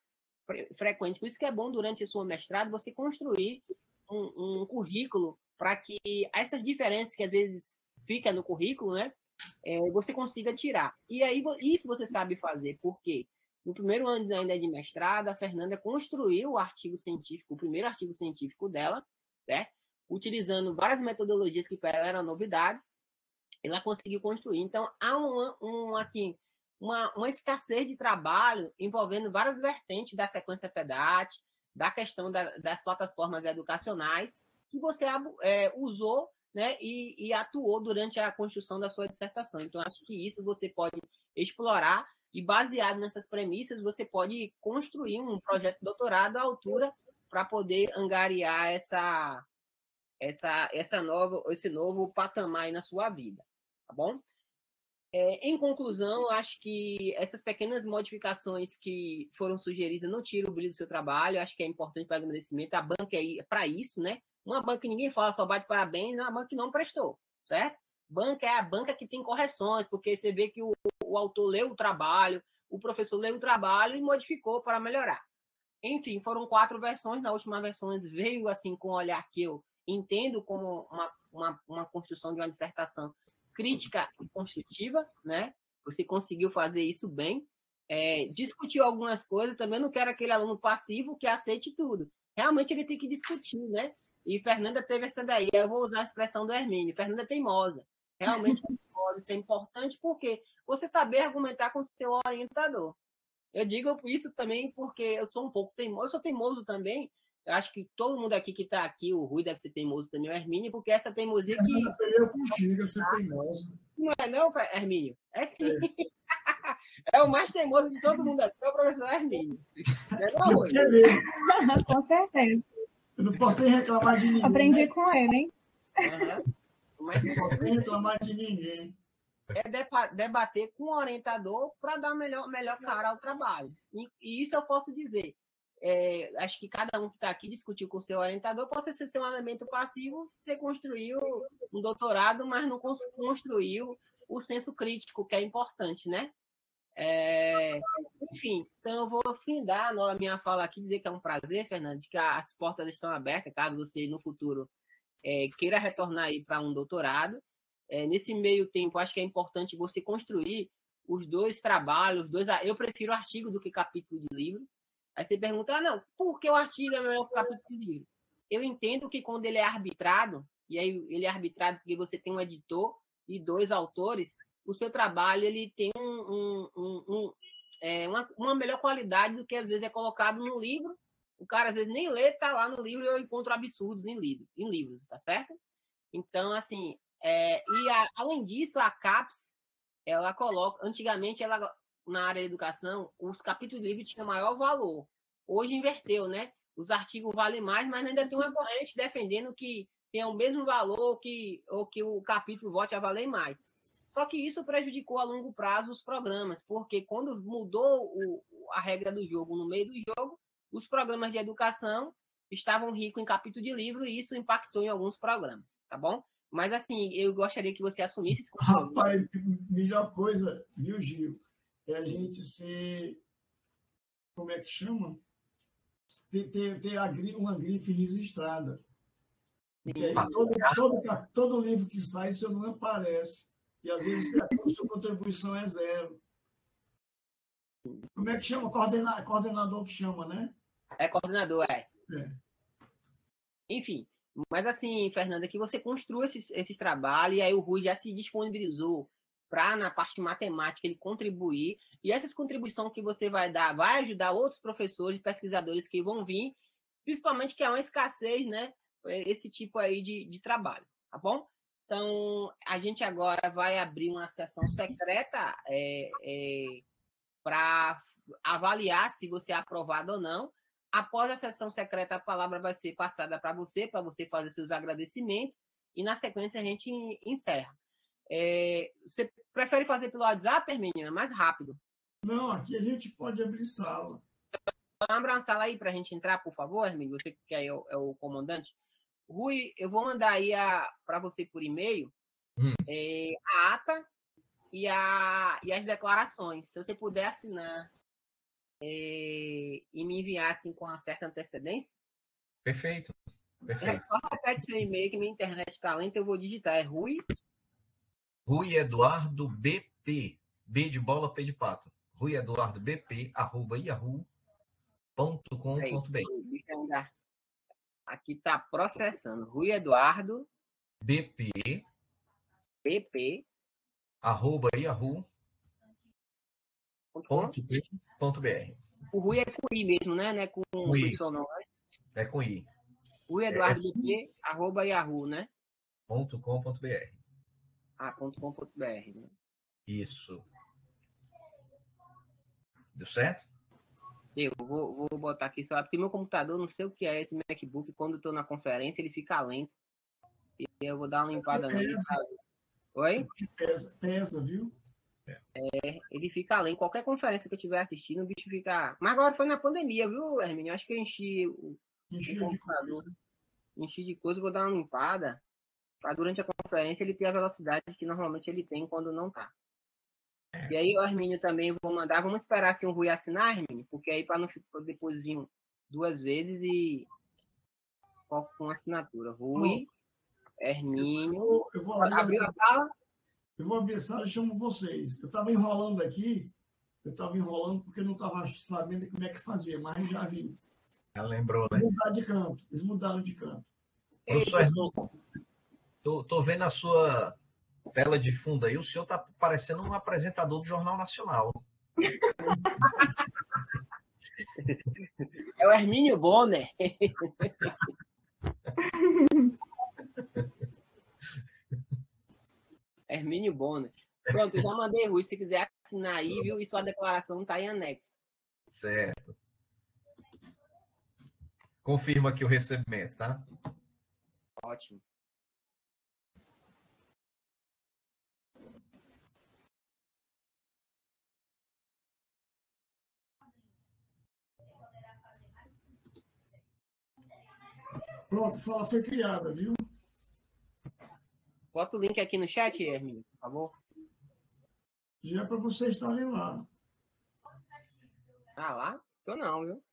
frequente. Por isso que é bom, durante a sua mestrado, você construir um currículo para que essas diferenças que às vezes ficam no currículo, né? Você consiga tirar. E aí, isso você sabe fazer. Por quê? No primeiro ano ainda de mestrado, a Fernanda construiu o artigo científico, o primeiro artigo científico dela, certo? Utilizando várias metodologias que para ela eram novidade, ela conseguiu construir. Então, há uma escassez de trabalho envolvendo várias vertentes da sequência FEDAT, da questão das plataformas educacionais, que você usou, né, e atuou durante a construção da sua dissertação. Então, acho que isso você pode explorar e, baseado nessas premissas, você pode construir um projeto de doutorado à altura para poder angariar esse novo patamar aí na sua vida, tá bom? Em conclusão, acho que essas pequenas modificações que foram sugeridas não tiram o brilho do seu trabalho, acho que é importante para o agradecimento. A banca é para isso, né? Uma banca que ninguém fala, só bate parabéns, é uma banca que não prestou, certo? Banca é a banca que tem correções, porque você vê que o autor leu o trabalho, o professor leu o trabalho e modificou para melhorar. Enfim, foram 4 versões, na última versão veio assim com um olhar que eu entendo como uma construção de uma dissertação crítica e construtiva, né? Você conseguiu fazer isso bem. Discutiu algumas coisas, também não quero aquele aluno passivo que aceite tudo. Realmente ele tem que discutir, né? E Fernanda teve essa daí, eu vou usar a expressão do Hermínio, Fernanda é teimosa. Realmente teimosa, isso é importante porque você saber argumentar com o seu orientador. Eu digo isso também porque eu sou um pouco teimoso. Eu sou teimoso também. Eu acho que todo mundo aqui que está aqui, o Rui deve ser teimoso também, o Hermínio, porque essa teimosia que... Eu contigo, você é teimoso. Não é não, Hermínio? É sim. É o mais teimoso de todo mundo aqui, é o professor Hermínio. Não, Rui? Com certeza. Eu não posso nem reclamar de ninguém. Aprendi com ele, hein? Mas não posso nem reclamar de ninguém. Debater com o orientador para dar melhor cara ao trabalho. E isso eu posso dizer. Acho que cada um que está aqui discutiu com o seu orientador pode ser um elemento passivo. Você construiu um doutorado, mas não construiu o senso crítico, que é importante, né? Enfim, então eu vou findar a minha fala aqui, dizer que é um prazer, Fernando, que as portas estão abertas, caso você no futuro queira retornar aí para um doutorado. Nesse meio tempo, acho que é importante você construir os 2 trabalhos, eu prefiro artigo do que capítulo de livro. Aí você pergunta, não, por que o artigo é melhor que o capítulo de livro? Eu entendo que quando ele é arbitrado, e aí ele é arbitrado porque você tem um editor e 2 autores, o seu trabalho ele tem uma melhor qualidade do que às vezes é colocado no livro. O cara às vezes nem lê, tá lá no livro e eu encontro absurdos em livros, tá certo? Então, assim, além disso, a CAPES ela coloca, antigamente, ela, na área de educação, os capítulos de livro tinham maior valor. Hoje inverteu, né? Os artigos valem mais, mas ainda tem uma corrente defendendo que tem o mesmo valor ou que o capítulo volte a valer mais. Só que isso prejudicou a longo prazo os programas, porque quando mudou a regra do jogo no meio do jogo, os programas de educação estavam ricos em capítulo de livro e isso impactou em alguns programas, tá bom? Mas, assim, eu gostaria que você assumisse esse compromisso. Rapaz, melhor coisa, viu, Gil, é a gente ser, como é que chama? Ter uma grife registrada. Porque aí todo livro que sai, seu nome aparece. E às vezes a sua contribuição é zero. Como é que chama? Coordenador que chama, né? É coordenador, é. É. Enfim, mas assim, Fernanda, que você construa esses trabalhos, e aí o Rui já se disponibilizou para, na parte de matemática, ele contribuir, e essas contribuições que você vai dar vai ajudar outros professores, pesquisadores que vão vir, principalmente que é uma escassez, né? Esse tipo aí de trabalho, tá bom? Então, a gente agora vai abrir uma sessão secreta para avaliar se você é aprovado ou não. Após a sessão secreta, a palavra vai ser passada para você fazer seus agradecimentos, e na sequência a gente encerra. Você prefere fazer pelo WhatsApp, Hermínio? É mais rápido. Não, aqui a gente pode abrir sala. Abra uma sala aí para a gente entrar, por favor, Hermínio, você que é o comandante. Rui, eu vou mandar aí para você por e-mail a ata e as declarações. Se você puder assinar e me enviar assim, com uma certa antecedência. Perfeito. Perfeito. Só repete seu e-mail que minha internet está lenta, eu vou digitar. É Rui? Rui Eduardo BP. B de bola, P de pato. Rui Eduardo BP, @yahoo.com.br. Aqui está processando. Rui Eduardo BP, BP @yahoo.com.br. O Rui é com I mesmo, né? Não é com I. Y, não, né? É com I. Rui Eduardo BP, @yahoo, né? .com.br. .com.br, né? Isso. Deu certo? Eu vou botar aqui só, porque meu computador, não sei o que é esse MacBook, quando eu tô na conferência, ele fica lento. E eu vou dar uma limpada nele. Oi? Pesa, viu? Ele fica lento. Qualquer conferência que eu estiver assistindo, o bicho fica. Mas agora foi na pandemia, viu, Hermínio? Acho que eu enchi o computador. Enchi de coisa, vou dar uma limpada. Pra durante a conferência ele ter a velocidade que normalmente ele tem quando não tá. E aí o Hermínio também vou mandar. Vamos esperar se o Rui assinar, Hermínio, porque aí para não depois vir 2 vezes e com assinatura. Rui, Hermínio. Eu vou abrir Abriu a sala? Eu vou abrir a sala e chamo vocês. Eu estava enrolando aqui, porque eu não estava sabendo como é que fazia, mas já vi. Ela lembrou, né? Eles mudaram de canto. Professor Hernando, tô vendo a sua tela de fundo aí, o senhor tá parecendo um apresentador do Jornal Nacional. É o Hermínio Bonner. Hermínio Bonner. Pronto, eu já mandei, Rui. Se quiser assinar aí, viu? E sua declaração tá em anexo. Certo. Confirma aqui o recebimento, tá? Ótimo. Pronto, a sala foi criada, viu? Bota o link aqui no chat, Hermínio, por favor. Já é para vocês estarem lá. Ah, lá? Tô não, viu?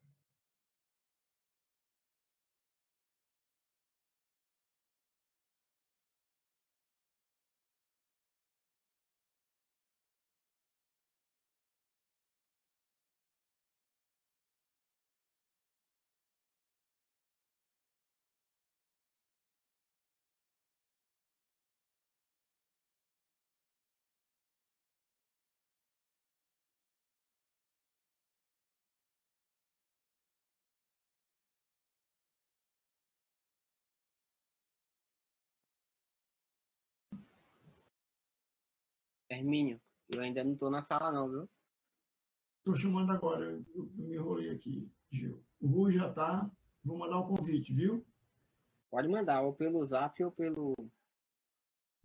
Hermínio. Eu ainda não estou na sala, não, viu? Estou chamando agora, eu me enrolei aqui, Gil. O Rui já está. Vou mandar o convite, viu? Pode mandar, ou pelo Zap ou pelo...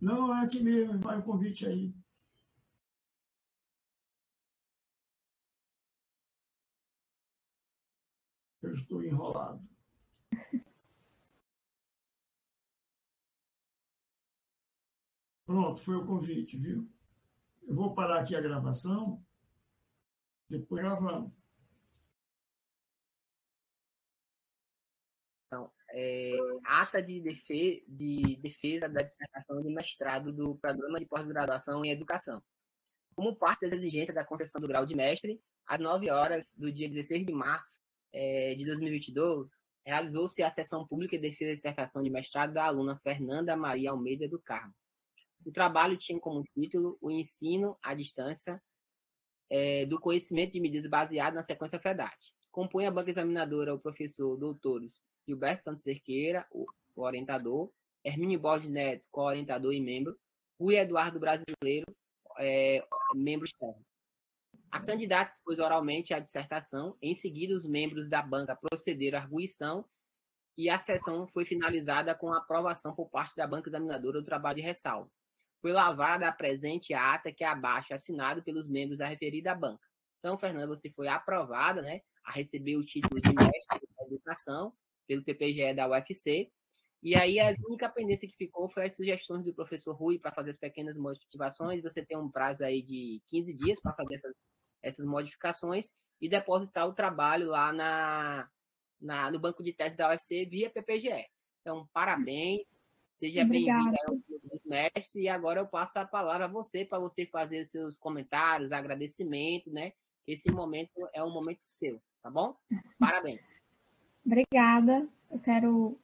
Não, é aqui mesmo, vai o convite aí. Eu estou enrolado. Pronto, foi o convite, viu? Eu vou parar aqui a gravação, depois gravamos. Então, ata de defesa da dissertação de mestrado do Programa de Pós-Graduação em Educação. Como parte das exigências da concessão do grau de mestre, às 9 horas do dia 16 de março de 2022, realizou-se a sessão pública de defesa da dissertação de mestrado da aluna Fernanda Maria Almeida do Carmo. O trabalho tinha como título o ensino à distância do conhecimento de medidas baseado na sequência FEDAT. Compõe a banca examinadora o professor doutores Gilberto Santos Cerqueira, o orientador, Hermínio Borges Neto, co-orientador e membro, Rui Eduardo Brasileiro, membro externo. A candidata expôs oralmente a dissertação, em seguida os membros da banca procederam à arguição e a sessão foi finalizada com a aprovação por parte da banca examinadora do trabalho de ressalva. Foi lavrada a presente ata que é abaixo assinado pelos membros da referida banca. Então, Fernanda, você foi aprovada, né, a receber o título de mestre da educação pelo PPGE da UFC. E aí a única pendência que ficou foi as sugestões do professor Rui para fazer as pequenas modificações. Você tem um prazo aí de 15 dias para fazer essas modificações e depositar o trabalho lá no banco de tese da UFC via PPGE. Então, parabéns. Seja bem-vindo ao Clube dos Mestres. E agora eu passo a palavra a você, para você fazer seus comentários, agradecimentos, né? Esse momento é um momento seu, tá bom? Parabéns. Obrigada. Eu quero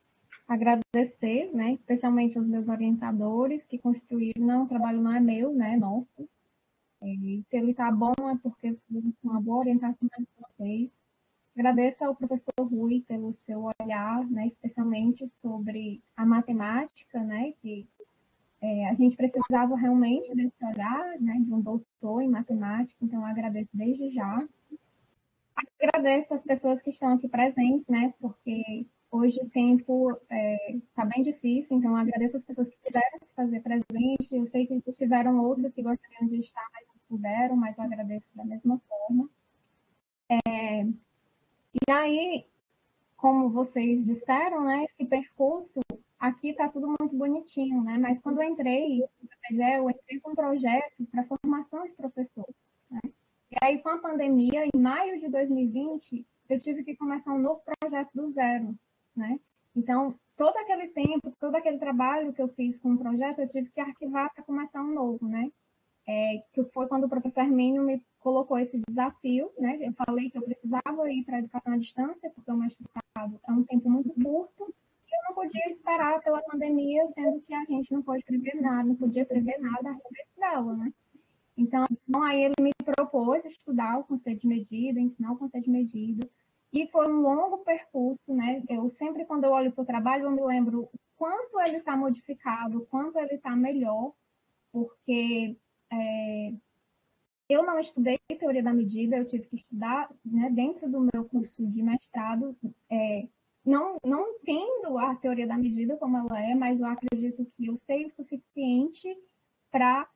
agradecer, né, especialmente aos meus orientadores que construíram. Não, o trabalho não é meu, né, é nosso. Se ele está bom é porque foi uma boa orientação de vocês. Agradeço ao professor Rui pelo seu olhar, né, especialmente sobre a matemática, né, que a gente precisava realmente desse olhar, né, de um doutor em matemática, então eu agradeço desde já. Agradeço as pessoas que estão aqui presentes, né, porque hoje o tempo está bem difícil, então eu agradeço as pessoas que quiseram se fazer presente. Eu sei que tiveram outras que gostariam de estar, mas não puderam, mas eu agradeço da mesma forma. E aí, como vocês disseram, né, esse percurso aqui está tudo muito bonitinho, né, mas quando eu entrei com um projeto para formação de professores, né, e aí com a pandemia, em maio de 2020, eu tive que começar um novo projeto do zero, né, então todo aquele tempo, todo aquele trabalho que eu fiz com o projeto, eu tive que arquivar para começar um novo, né, que foi quando o professor Hermínio me colocou esse desafio, né? Eu falei que eu precisava ir para a educação à distância, porque o mestrado é um tempo muito curto, e eu não podia esperar pela pandemia, sendo que a gente não pode prever nada, não podia prever nada a respeito dela, né? Então, aí ele me propôs estudar o conceito de medida, ensinar o conceito de medida, e foi um longo percurso, né? Eu sempre, quando eu olho para o trabalho, eu me lembro o quanto ele está modificado, o quanto ele está melhor, porque eu não estudei teoria da medida, eu tive que estudar, né, dentro do meu curso de mestrado, não entendo a teoria da medida como ela é, mas eu acredito que eu sei o suficiente para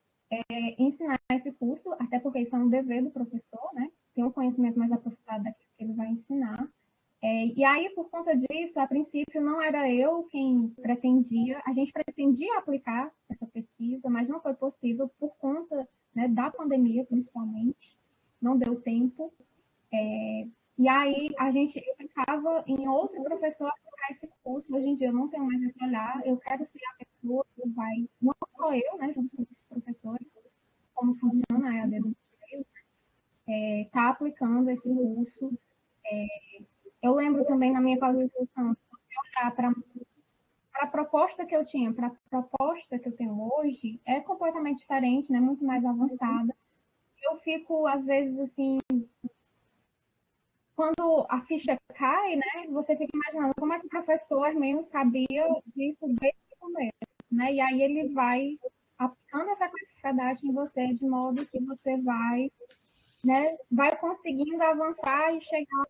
ensinar esse curso, até porque isso é um dever do professor, né? Ter um conhecimento mais aprofundado daquilo que ele vai ensinar. E aí, por conta disso, a princípio não era eu quem pretendia, a gente pretendia aplicar essa pesquisa, mas não foi possível por conta, né, da pandemia, principalmente, não deu tempo. E aí eu ficava em outro professor aplicar esse curso. Hoje em dia eu não tenho mais esse olhar, eu quero ser a pessoa que vai, não só eu, né, junto com os professores, como funciona a EAD do Museu, está aplicando esse curso. Eu lembro também na minha pós-graduação, para a proposta que eu tinha, para a proposta que eu tenho hoje, é completamente diferente, né? Muito mais avançada. Eu fico, às vezes, assim, quando a ficha cai, né? Você fica imaginando como é que o professor mesmo sabia disso desde o começo, né? E aí ele vai aplicando essa CADAT em você, de modo que você vai, né, vai conseguindo avançar e chegar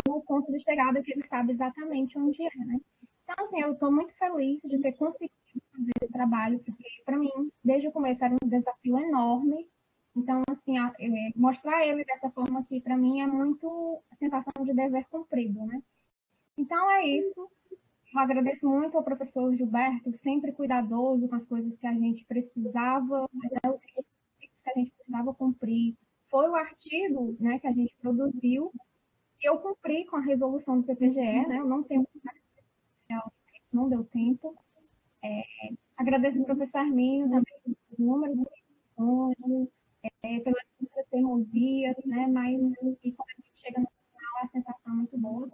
no ponto de chegada que ele sabe exatamente onde é, né? Então, assim, eu estou muito feliz de ter conseguido fazer esse trabalho, porque, para mim, desde o começo era um desafio enorme. Então, assim, mostrar ele dessa forma aqui, para mim, é muito a sensação de dever cumprido, né? Então, é isso. Eu agradeço muito ao professor Gilberto, sempre cuidadoso com as coisas que a gente precisava, os requisitos que a gente precisava cumprir. Foi o artigo, né, que a gente produziu, e eu cumpri com a resolução do PPGE, né? Eu não tenho não deu tempo. Agradeço ao professor Arminio também pelo número de questões, pelas muitas teimosias, né? Mas e quando a gente chega no final, a sensação é muito boa.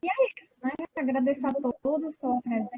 E é isso, né? Agradeço a todos pela presença,